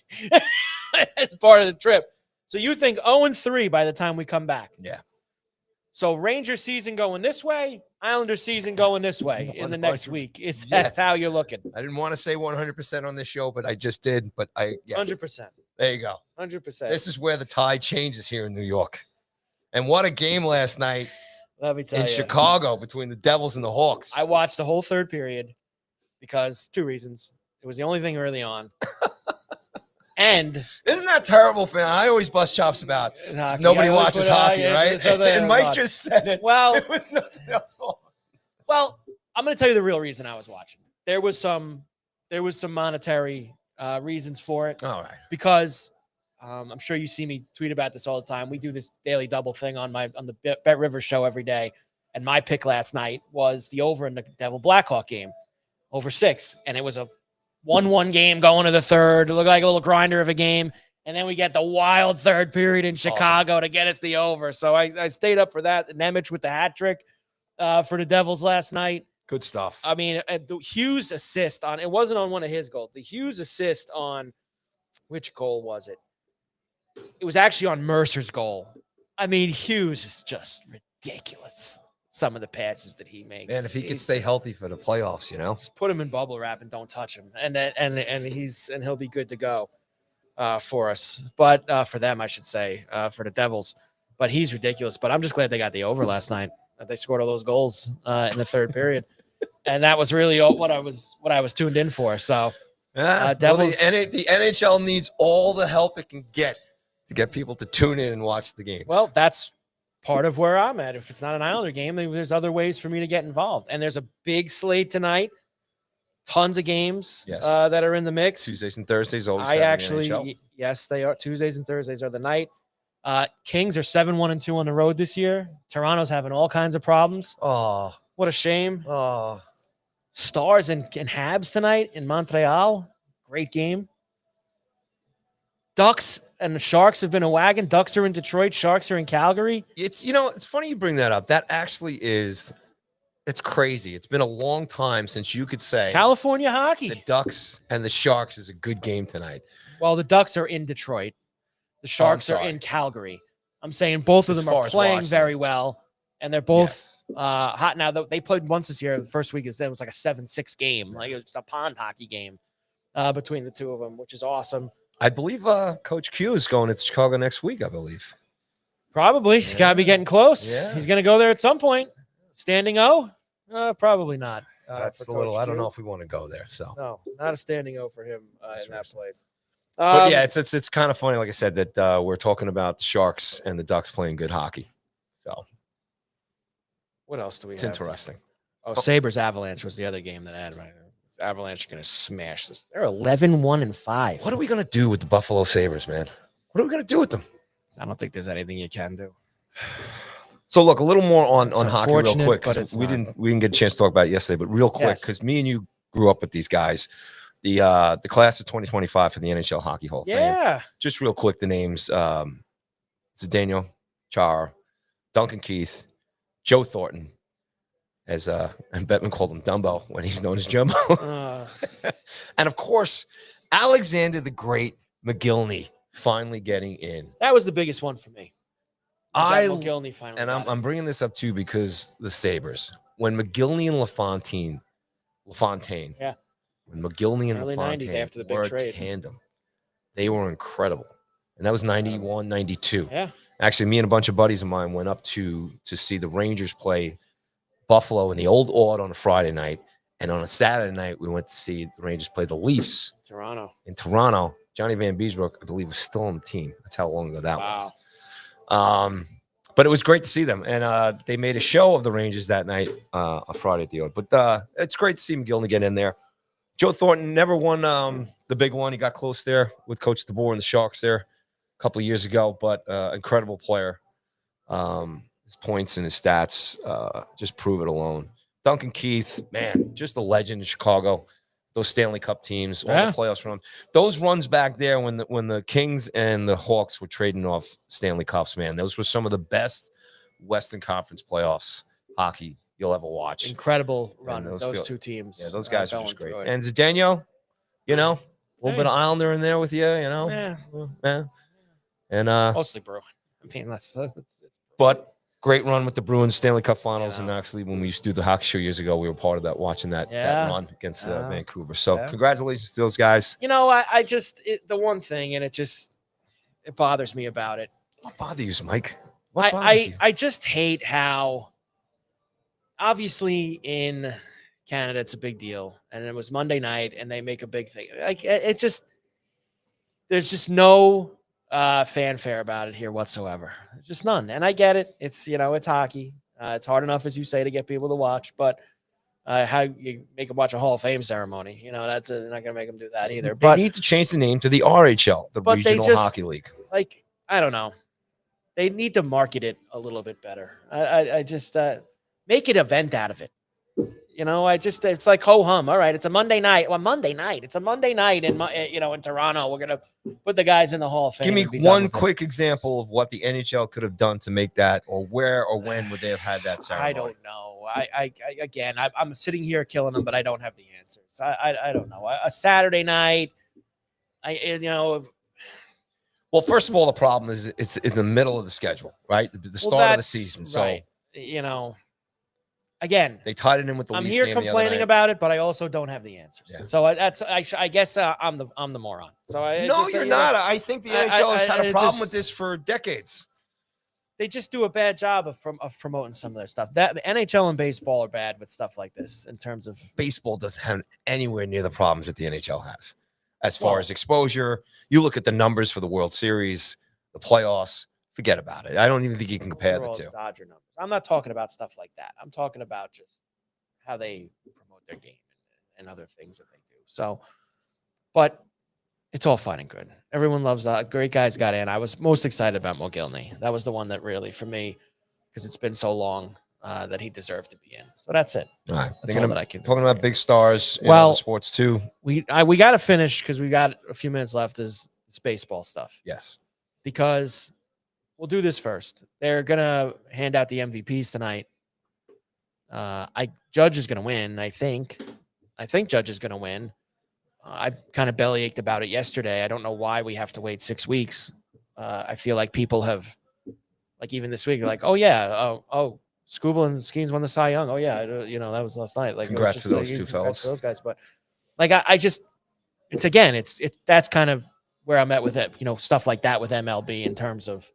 as part of the trip. So you think 0-3 by the time we come back. Yeah. So Ranger season going this way, Islander season going this way in the next 100%. week. That's Yes. how you're looking. I didn't want to say 100% on this show, but I just did. But yes. 100%. There you go. 100%. This is where the tide changes here in New York. And what a game last night Let me tell in you. Chicago between the Devils and the Hawks. I watched the whole third period because 2 reasons. It was the only thing early on. And isn't that terrible, fan? I always bust chops about hockey. nobody watches hockey, right? And Mike just said it. Well, it was nothing else on. Well, I'm going to tell you the real reason I was watching. There was some monetary reasons for it. All right. Because I'm sure you see me tweet about this all the time. We do this daily double thing on the Bet River show every day. And my pick last night was the over in the Devil Blackhawk game, over 6. And it was a 1-1 game going to the third. It looked like a little grinder of a game. And then we get the wild third period in Chicago to get us the over. So I stayed up for that. Nemec with the hat trick for the Devils last night. Good stuff. I mean, the Hughes assist it wasn't on one of his goals. The Hughes assist on, which goal was it? It was actually on Mercer's goal. I mean, Hughes is just ridiculous. Some of the passes that he makes. Man, if he could stay healthy for the playoffs, just put him in bubble wrap and don't touch him, and he'll be good to go for us. But for them, I should say, for the Devils. But he's ridiculous. But I'm just glad they got the over last night. That they scored all those goals in the third period, and that was really what I was tuned in for. So, Devils. Well, the NHL needs all the help it can get to get people to tune in and watch the game. Well, that's part of where I'm at. If it's not an Islander game, there's other ways for me to get involved. And there's a big slate tonight. Tons of games that are in the mix. Tuesdays and Thursdays always. Yes, they are. Tuesdays and Thursdays are the night. Kings are 7-1-2 on the road this year. Toronto's having all kinds of problems. Oh, what a shame. Oh, Stars and Habs tonight in Montreal. Great game. Ducks and the Sharks have been a wagon. Ducks are in Detroit. Sharks are in Calgary. It's funny you bring that up. That actually is, it's crazy. It's been a long time since you could say California hockey. The Ducks and the Sharks is a good game tonight. Well, the Ducks are in Detroit. The Sharks are in Calgary. I'm saying both of them are playing very well, and they're both hot now. They played once this year. The first week it was like a 7-6 game. Like it was a pond hockey game between the two of them, which is awesome. I believe Coach Q is going to Chicago next week, I believe. Probably. He's got to be getting close. Yeah. He's going to go there at some point. Standing O? Probably not. That's a little – I don't know if we want to go there. So no, not a standing O for him in that place. But, yeah, it's kind of funny, like I said, that we're talking about the Sharks and the Ducks playing good hockey. So what else do we have? It's interesting. Sabres Avalanche was the other game that I had right now. Avalanche are going to smash this. They're 11-1-5. What are we going to do with the Buffalo Sabres, man? What are we going to do with them? I don't think there's anything you can do. So look, a little more on hockey real quick. But we didn't get a chance to talk about it yesterday, but real quick, because me and you grew up with these guys. The class of 2025 for the NHL Hockey Hall of Fame. Yeah. Just real quick, the names: Zdeno Chara, Duncan Keith, Joe Thornton, as and Bettman called him Dumbo when he's known as Jumbo, and of course Alexander the Great McGillney finally getting in. That was the biggest one for me. McGillney finally, and I'm bringing this up too because the Sabres, when McGillney and LaFontaine, yeah. When McGillney and early LaFontaine 90s after the big were trade. tandem, they were incredible. And that was 91, 92. Yeah. Actually, me and a bunch of buddies of mine went up to see the Rangers play Buffalo in the old Ord on a Friday night. And on a Saturday night, we went to see the Rangers play the Leafs. In Toronto. Johnny Van Beesbrook, I believe, was still on the team. That's how long ago that was. But it was great to see them. And they made a show of the Rangers that night on Friday at the Ord. But it's great to see McGillney get in there. Joe Thornton never won the big one. He got close there with Coach DeBoer and the Sharks there a couple of years ago, but incredible player. His points and his stats just prove it alone. Duncan Keith, man, just a legend in Chicago. Those Stanley Cup teams, all the playoffs run. Those runs back there when the Kings and the Hawks were trading off Stanley Cups, man, those were some of the best Western Conference playoffs hockey you'll ever watch. Incredible run. Those two teams. Yeah, those guys are just great. And Zdeno, a little bit of Islander in there with you, Yeah. And mostly Bruin. I mean, that's but Great run with the Bruins, Stanley Cup Finals, You and know. actually when we used to do the hockey show years ago, we were part of that, watching that run against Vancouver. So congratulations to those guys. You know, I just the one thing, and it bothers me about it. What bothers you, Mike? What bothers you? I just hate how, obviously in Canada it's a big deal, and it was Monday night, and they make a big thing. Like there's just no fanfare about it here whatsoever. There's just none. And I get it. It's, it's hockey. It's hard enough, as you say, to get people to watch, but how you make them watch a Hall of Fame ceremony, that's they're not going to make them do that either. They need to change the name to the RHL, the Regional Hockey League. Like, I don't know. They need to market it a little bit better. I just make an event out of it. It's like ho hum. All right, it's a Monday night. Well, Monday night. It's a Monday night in Toronto. We're gonna put the guys in the Hall of Fame. Give me one quick example of what the NHL could have done to make that, or where or when would they have had that ceremony? I don't know. I'm sitting here killing them, but I don't have the answers. I don't know. A Saturday night. Well, first of all, the problem is it's in the middle of the schedule, right? The start of the season. So, right. Again, they tied it in with the Leafs. I'm here complaining about it, but I also don't have the answers. Yeah. So I guess I'm the moron. So you're not. I think the NHL has had a problem with this for decades. They just do a bad job of promoting some of their stuff. That the NHL and baseball are bad with stuff like this in terms of baseball doesn't have anywhere near the problems that the NHL has. As far as exposure, you look at the numbers for the World Series, the playoffs, forget about it. I don't even think you can compare the two. Dodger numbers. I'm not talking about stuff like that. I'm talking about just how they promote their game and other things that they do. So, but it's all fine and good. Everyone loves that. Great guys got in. I was most excited about Mogilny. That was the one that really, for me, because it's been so long, that he deserved to be in. So that's it. All right. That's all that I can. Talking about big stars in other sports too. We got to finish because we got a few minutes left. Is baseball stuff? Yes. Because we'll do this first. They're gonna hand out the MVPs tonight. Judge is gonna win. I think Judge is gonna win. I kind of bellyached about it yesterday. I don't know why we have to wait 6 weeks. I feel like people have, like even this week, like, oh yeah, Scooble and Skenes won the Cy Young. Oh yeah, that was last night. Like, congrats to those two fellas. To those guys, but like that's kind of where I'm at with it. Stuff like that with MLB in terms of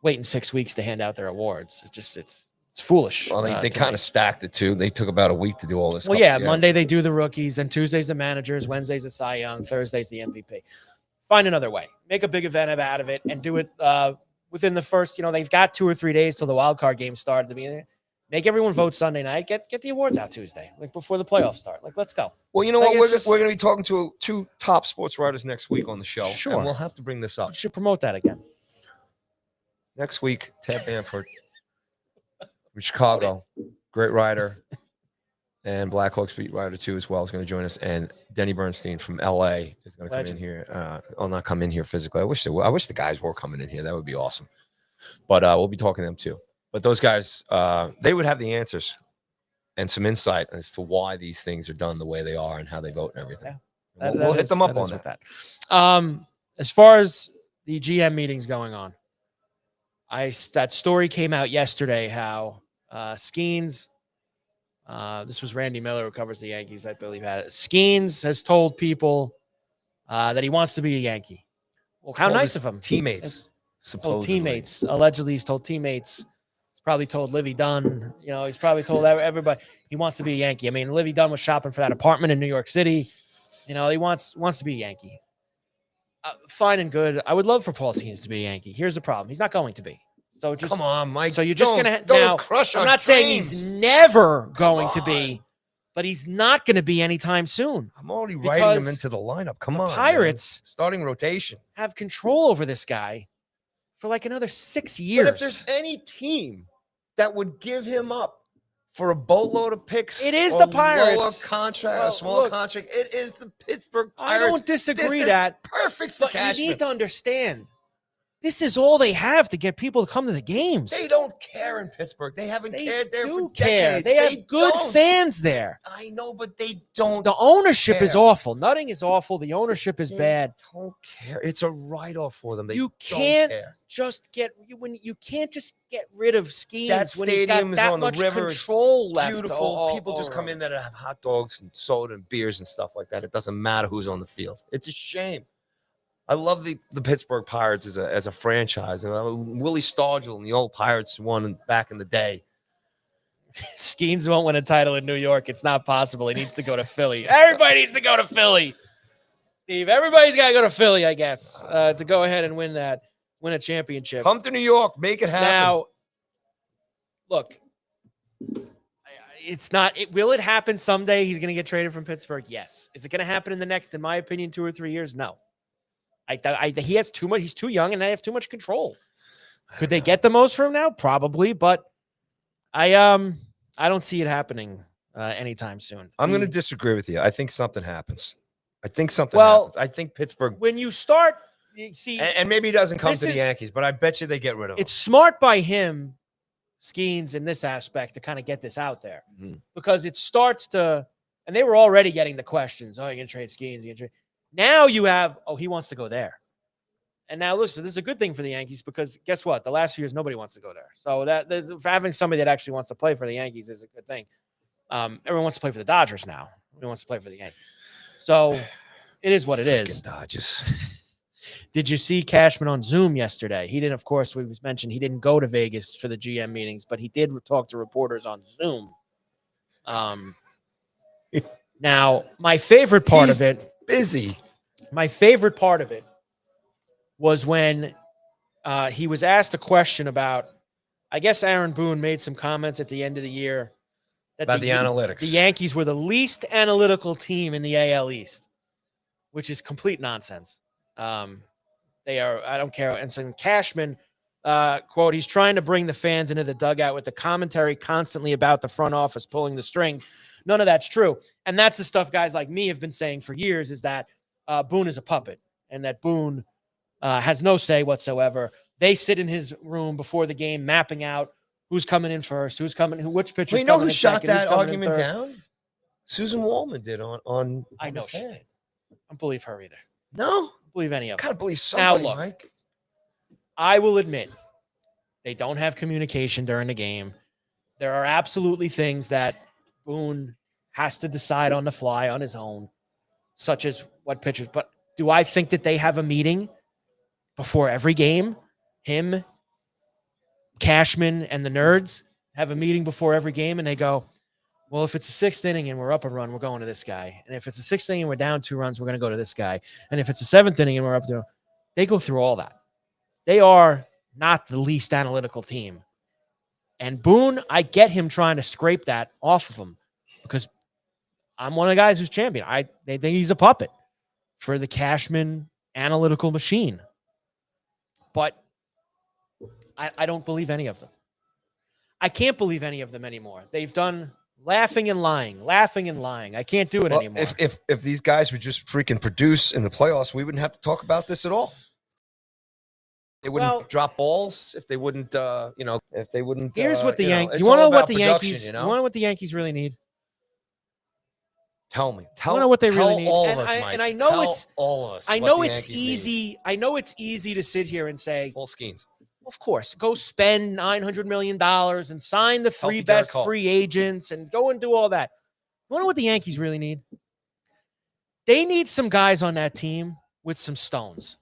waiting 6 weeks to hand out their awards. It's foolish. Well, they kind of stacked it too. They took about a week to do all this. Well, Monday they do the rookies, and Tuesday's the managers, Wednesday's the Cy Young, Thursday's the MVP. Find another way. Make a big event out of it and do it within the first, they've got 2 or 3 days till the wild card game started at the beginning. Make everyone vote Sunday night. Get the awards out Tuesday, like before the playoffs start. Like, let's go. Well, you know what? We're going to be talking to 2 top sports writers next week on the show. Sure. And we'll have to bring this up. We should promote that again. Next week, Ted Bamford from Chicago, great writer, and Blackhawks beat writer too as well, is going to join us. And Denny Bernstein from LA is going to come in here. Not come in here physically. I wish the guys were coming in here. That would be awesome. But we'll be talking to them too. But those guys, they would have the answers and some insight as to why these things are done the way they are and how they vote and everything. Yeah. We'll hit them up on that. As far as the GM meetings going on, that story came out yesterday how Skenes, this was Randy Miller who covers the Yankees, I believe, had it. Skenes has told people that he wants to be a Yankee. Well, how nice of him. Teammates. Teammates. Allegedly, he's told teammates. He's probably told Livy Dunn. He's probably told everybody he wants to be a Yankee. I mean, Livy Dunn was shopping for that apartment in New York City. He wants to be a Yankee. Fine and good. I would love for Paul Skenes to be a Yankee. Here's the problem. He's not going to be. So just come on, Mike. So you're just going to now crush. I'm not saying he's never going to be, but he's not going to be anytime soon. I'm already writing him into the lineup. Come on, Pirates starting rotation have control over this guy for like another 6 years. But if there's any team that would give him up for a boatload of picks, it is the Pirates. A small contract. It is the Pittsburgh Pirates. I don't disagree this that. Is perfect for Cashman. You need to understand This is all they have to get people to come to the games. They don't care in Pittsburgh. They haven't cared there for decades. They have good fans there. I know, but they don't. The ownership is awful. Nutting is awful. The ownership is bad. Don't care. It's a write-off for them. You can't just get rid of Skenes that when he's got stadium is that on the much river. control It's left. beautiful. People just come in there to have hot dogs and soda and beers and stuff like that. It doesn't matter who's on the field. It's a shame. I love the Pittsburgh Pirates as a franchise. And Willie Stargell and the old Pirates won back in the day. Skenes won't win a title in New York. It's not possible. He needs to go to Philly. Everybody needs to go to Philly. Steve, everybody's got to go to Philly, I guess, to go ahead and win a championship. Come to New York. Make it happen. Now, look, it's not. Will it happen someday? He's going to get traded from Pittsburgh? Yes. Is it going to happen in the next, in my opinion, 2 or 3 years? No. He has too much. He's too young, and they have too much control. Could they get the most from him now? Probably, but I don't see it happening anytime soon. I'm going to disagree with you. I think something happens. I think Pittsburgh. When you start, you see, and maybe he doesn't come to the Yankees, but I bet you they get rid of him. It's smart by him, Skenes, in this aspect to kind of get this out there because it starts to, and they were already getting the questions. Oh, you're going to trade Skenes? You're going to trade. Now you have, he wants to go there. And now, listen, this is a good thing for the Yankees because guess what? The last few years, nobody wants to go there. So having somebody that actually wants to play for the Yankees is a good thing. Everyone wants to play for the Dodgers now. Nobody wants to play for the Yankees. So it is what it is. Dodgers. Did you see Cashman on Zoom yesterday? He didn't, of course, we mentioned he didn't go to Vegas for the GM meetings, but he did talk to reporters on Zoom. Now, my favorite part of it. Busy. My favorite part of it was when he was asked a question about, I guess Aaron Boone made some comments at the end of the year that about the analytics. The Yankees were the least analytical team in the AL East, which is complete nonsense. They are, I don't care. And so Cashman, quote, he's trying to bring the fans into the dugout with the commentary constantly about the front office pulling the strings. None of that's true. And that's the stuff guys like me have been saying for years is that Boone is a puppet and that Boone has no say whatsoever. They sit in his room before the game mapping out who's coming in first, which pitcher's you know coming who in shot second, that argument down? Susan Wallman did on I know she did. I don't believe her either. No? I don't believe any of them. Gotta believe somebody, now, look, Mike. I will admit they don't have communication during the game. There are absolutely things that Boone has to decide on the fly on his own, such as what pitchers. But do I think that they have a meeting before every game? Him, Cashman, and the nerds have a meeting before every game, and they go, well, if it's the sixth inning and we're up a run, we're going to this guy. And if it's the sixth inning and we're down 2 runs, we're going to go to this guy. And if it's the seventh inning and we're up there, they go through all that. They are not the least analytical team. And Boone, I get him trying to scrape that off of him because I'm one of the guys who's champion. They think he's a puppet for the Cashman analytical machine. But I don't believe any of them. I can't believe any of them anymore. They've done laughing and lying. I can't do it anymore. If these guys would just freaking produce in the playoffs, we wouldn't have to talk about this at all. They wouldn't drop balls if they wouldn't, if they wouldn't. Here's what the Yankees. You want to know what the Yankees? You want to know what the Yankees really need? Tell me. I know what they really need. All of us, Mike. And I know it's all of us. I know it's easy. Need. I know it's easy to sit here and say, "All Skenes." Of course, go spend $900 million and sign the 3 best free agents and go and do all that. You want to know what the Yankees really need? They need some guys on that team with some stones,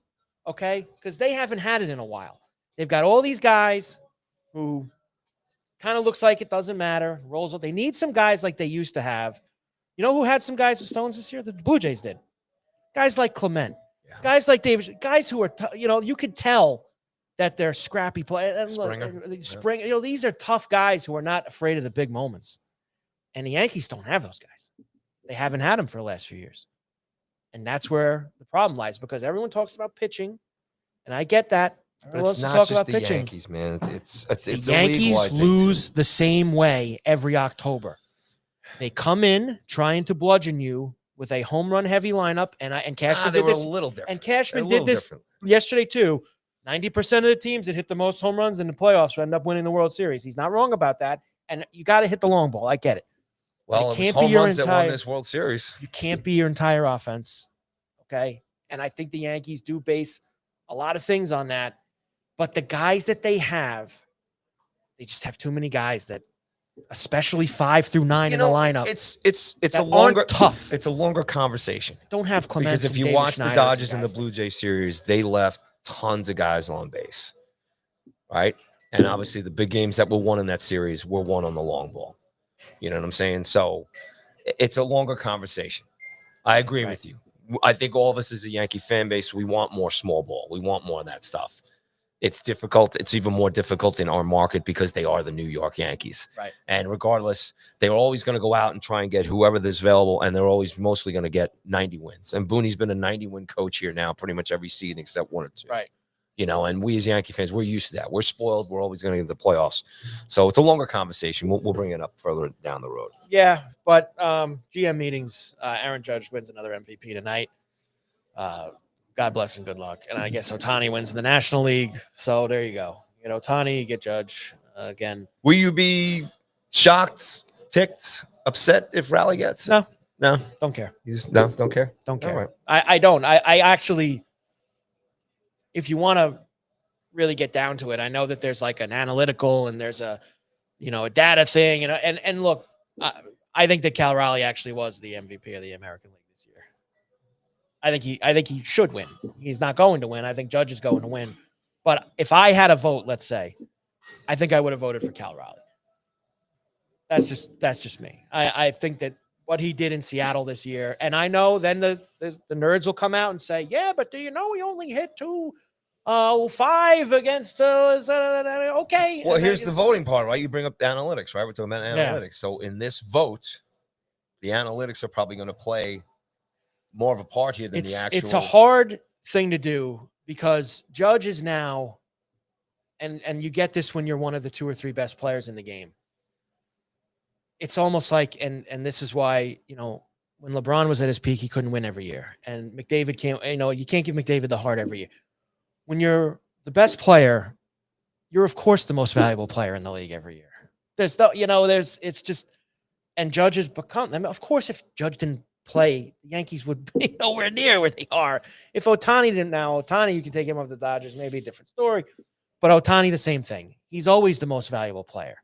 okay? Because they haven't had it in a while. They've got all these guys who kind of looks like it doesn't matter, rolls up. They need some guys like they used to have. You know who had some guys with stones this year? The Blue Jays did. Guys like Clement, guys like David, guys who are, you could tell that they're scrappy players. Springer. These are tough guys who are not afraid of the big moments. And the Yankees don't have those guys. They haven't had them for the last few years. And that's where the problem lies because everyone talks about pitching. And I get that. But it's not just the pitching. Yankees, man. It's the Yankees lose the same way every October. They come in trying to bludgeon you with a home run heavy lineup. And Cashman they did were this. a little different. And Cashman did this yesterday too. 90% of the teams that hit the most home runs in the playoffs end up winning the World Series. He's not wrong about that. And you got to hit the long ball. I get it. Well, it was home runs that won this World Series. You can't be your entire offense. Okay. And I think the Yankees do base a lot of things on that. But the guys that they have, they just have too many guys that, especially 5 through 9 in the lineup. It's a longer tough. It's a longer conversation. Don't have Clemens. Because if you watch the Dodgers and the Blue Jays series, they left tons of guys on base. Right? And obviously the big games that were won in that series were won on the long ball. You know what I'm saying? So it's a longer conversation. I agree with you. I think all of us as a Yankee fan base, we want more small ball. We want more of that stuff. It's difficult. It's even more difficult in our market because they are the New York Yankees. Right. And regardless, they're always going to go out and try and get whoever is available, and they're always mostly going to get 90 wins. And Booney's been a 90-win coach here now pretty much every season except 1 or 2. Right. You know, and we as Yankee fans, we're used to that. We're spoiled. We're always going to get the playoffs. So it's a longer conversation. We'll bring it up further down the road. Yeah, but GM meetings, Aaron Judge wins another MVP tonight. God bless and good luck. And I guess Ohtani wins in the National League. So there you go. You know, Ohtani, you get Judge again. Will you be shocked, ticked, upset if Raleigh gets? No. Don't care. Don't care. Don't care. Right. I don't. I actually, if you want to really get down to it, I know that there's like an analytical and there's a data thing, and look, I think that Cal Raleigh actually was the MVP of the American League this year. I think he should win. He's not going to win. I think Judge is going to win. But if I had a vote, let's say, I think I would have voted for Cal Raleigh. That's just me. I think that what he did in Seattle this year, and I know then the nerds will come out and say, yeah, but do you know he only hit 205 against okay. Well, here's the voting part, right? You bring up the analytics, right? We're talking about analytics. Yeah. So in this vote, the analytics are probably going to play more of a part here than the actual. It's a hard thing to do because Judge is now, and you get this when you're one of the 2 or 3 best players in the game. It's almost like, and this is why, when LeBron was at his peak, he couldn't win every year. And McDavid can't, you can't give McDavid the heart every year. When you're the best player, you're of course the most valuable player in the league every year. There's no, it's just, and Judge has become, of course, if Judge didn't play, the Yankees would be nowhere near where they are. If Ohtani didn't, you can take him off the Dodgers, maybe a different story. But Ohtani, the same thing. He's always the most valuable player.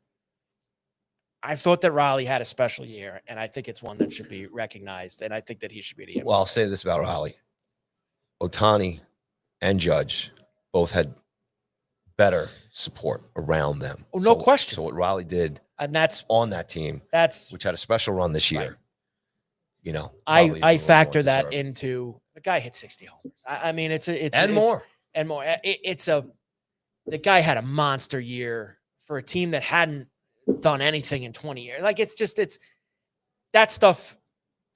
I thought that Raleigh had a special year, and I think it's one that should be recognized, and I think that he should be the MVP. Well, I'll say this about Raleigh. Ohtani and Judge both had better support around them. Oh, no question. So what Raleigh did, and that's on that team, which had a special run this year, right. I factor that into the guy hit 60 homers. I mean, it's more. The guy had a monster year for a team that hadn't done anything in 20 years. Like it's that stuff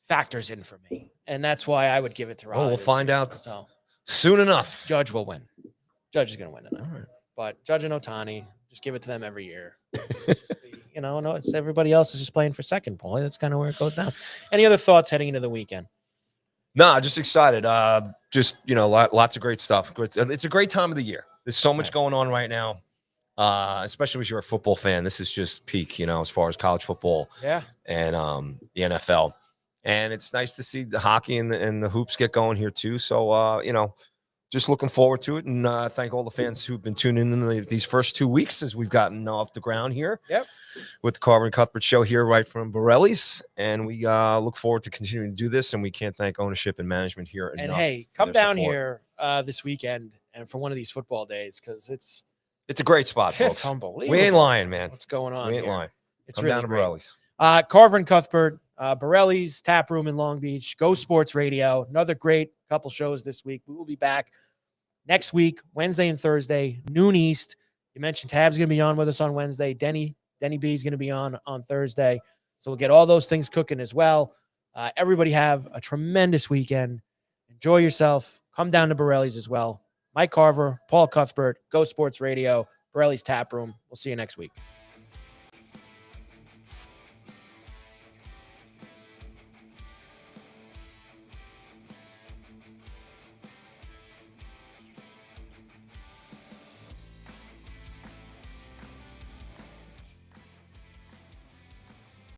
factors in for me. And that's why I would give it to Raleigh. Well, we'll find out so soon enough. Judge will win. Judge is going to win tonight. All right. But Judge and Ohtani, just give it to them every year. No, it's everybody else is just playing for second, Paul. That's kind of where it goes down. Any other thoughts heading into the weekend? No, just excited. Lots of great stuff. It's a great time of the year. There's so much going on right now. Especially if you're a football fan, this is just peak, as far as college football and the NFL. And it's nice to see the hockey and the hoops get going here too. So, just looking forward to it. And thank all the fans who've been tuning in these first 2 weeks as we've gotten off the ground here with the Carver and Cuthbert show here right from Borrelli's. And we look forward to continuing to do this. And we can't thank ownership and management here enough. And hey, come down here this weekend and for one of these football days because it's a great spot, folks. It's unbelievable. We ain't lying, man. What's going on? We ain't lying. It's Come really down to great. Borrelli's. Carver and Cuthbert, Borrelli's Taproom in Long Beach, Go Sports Radio. Another great couple shows this week. We will be back next week, Wednesday and Thursday, noon East. You mentioned Tab's going to be on with us on Wednesday. Denny B is going to be on Thursday. So we'll get all those things cooking as well. Everybody have a tremendous weekend. Enjoy yourself. Come down to Borrelli's as well. Mike Carver, Paul Cuthbert, Go Sports Radio, Borrelli's Taproom. We'll see you next week.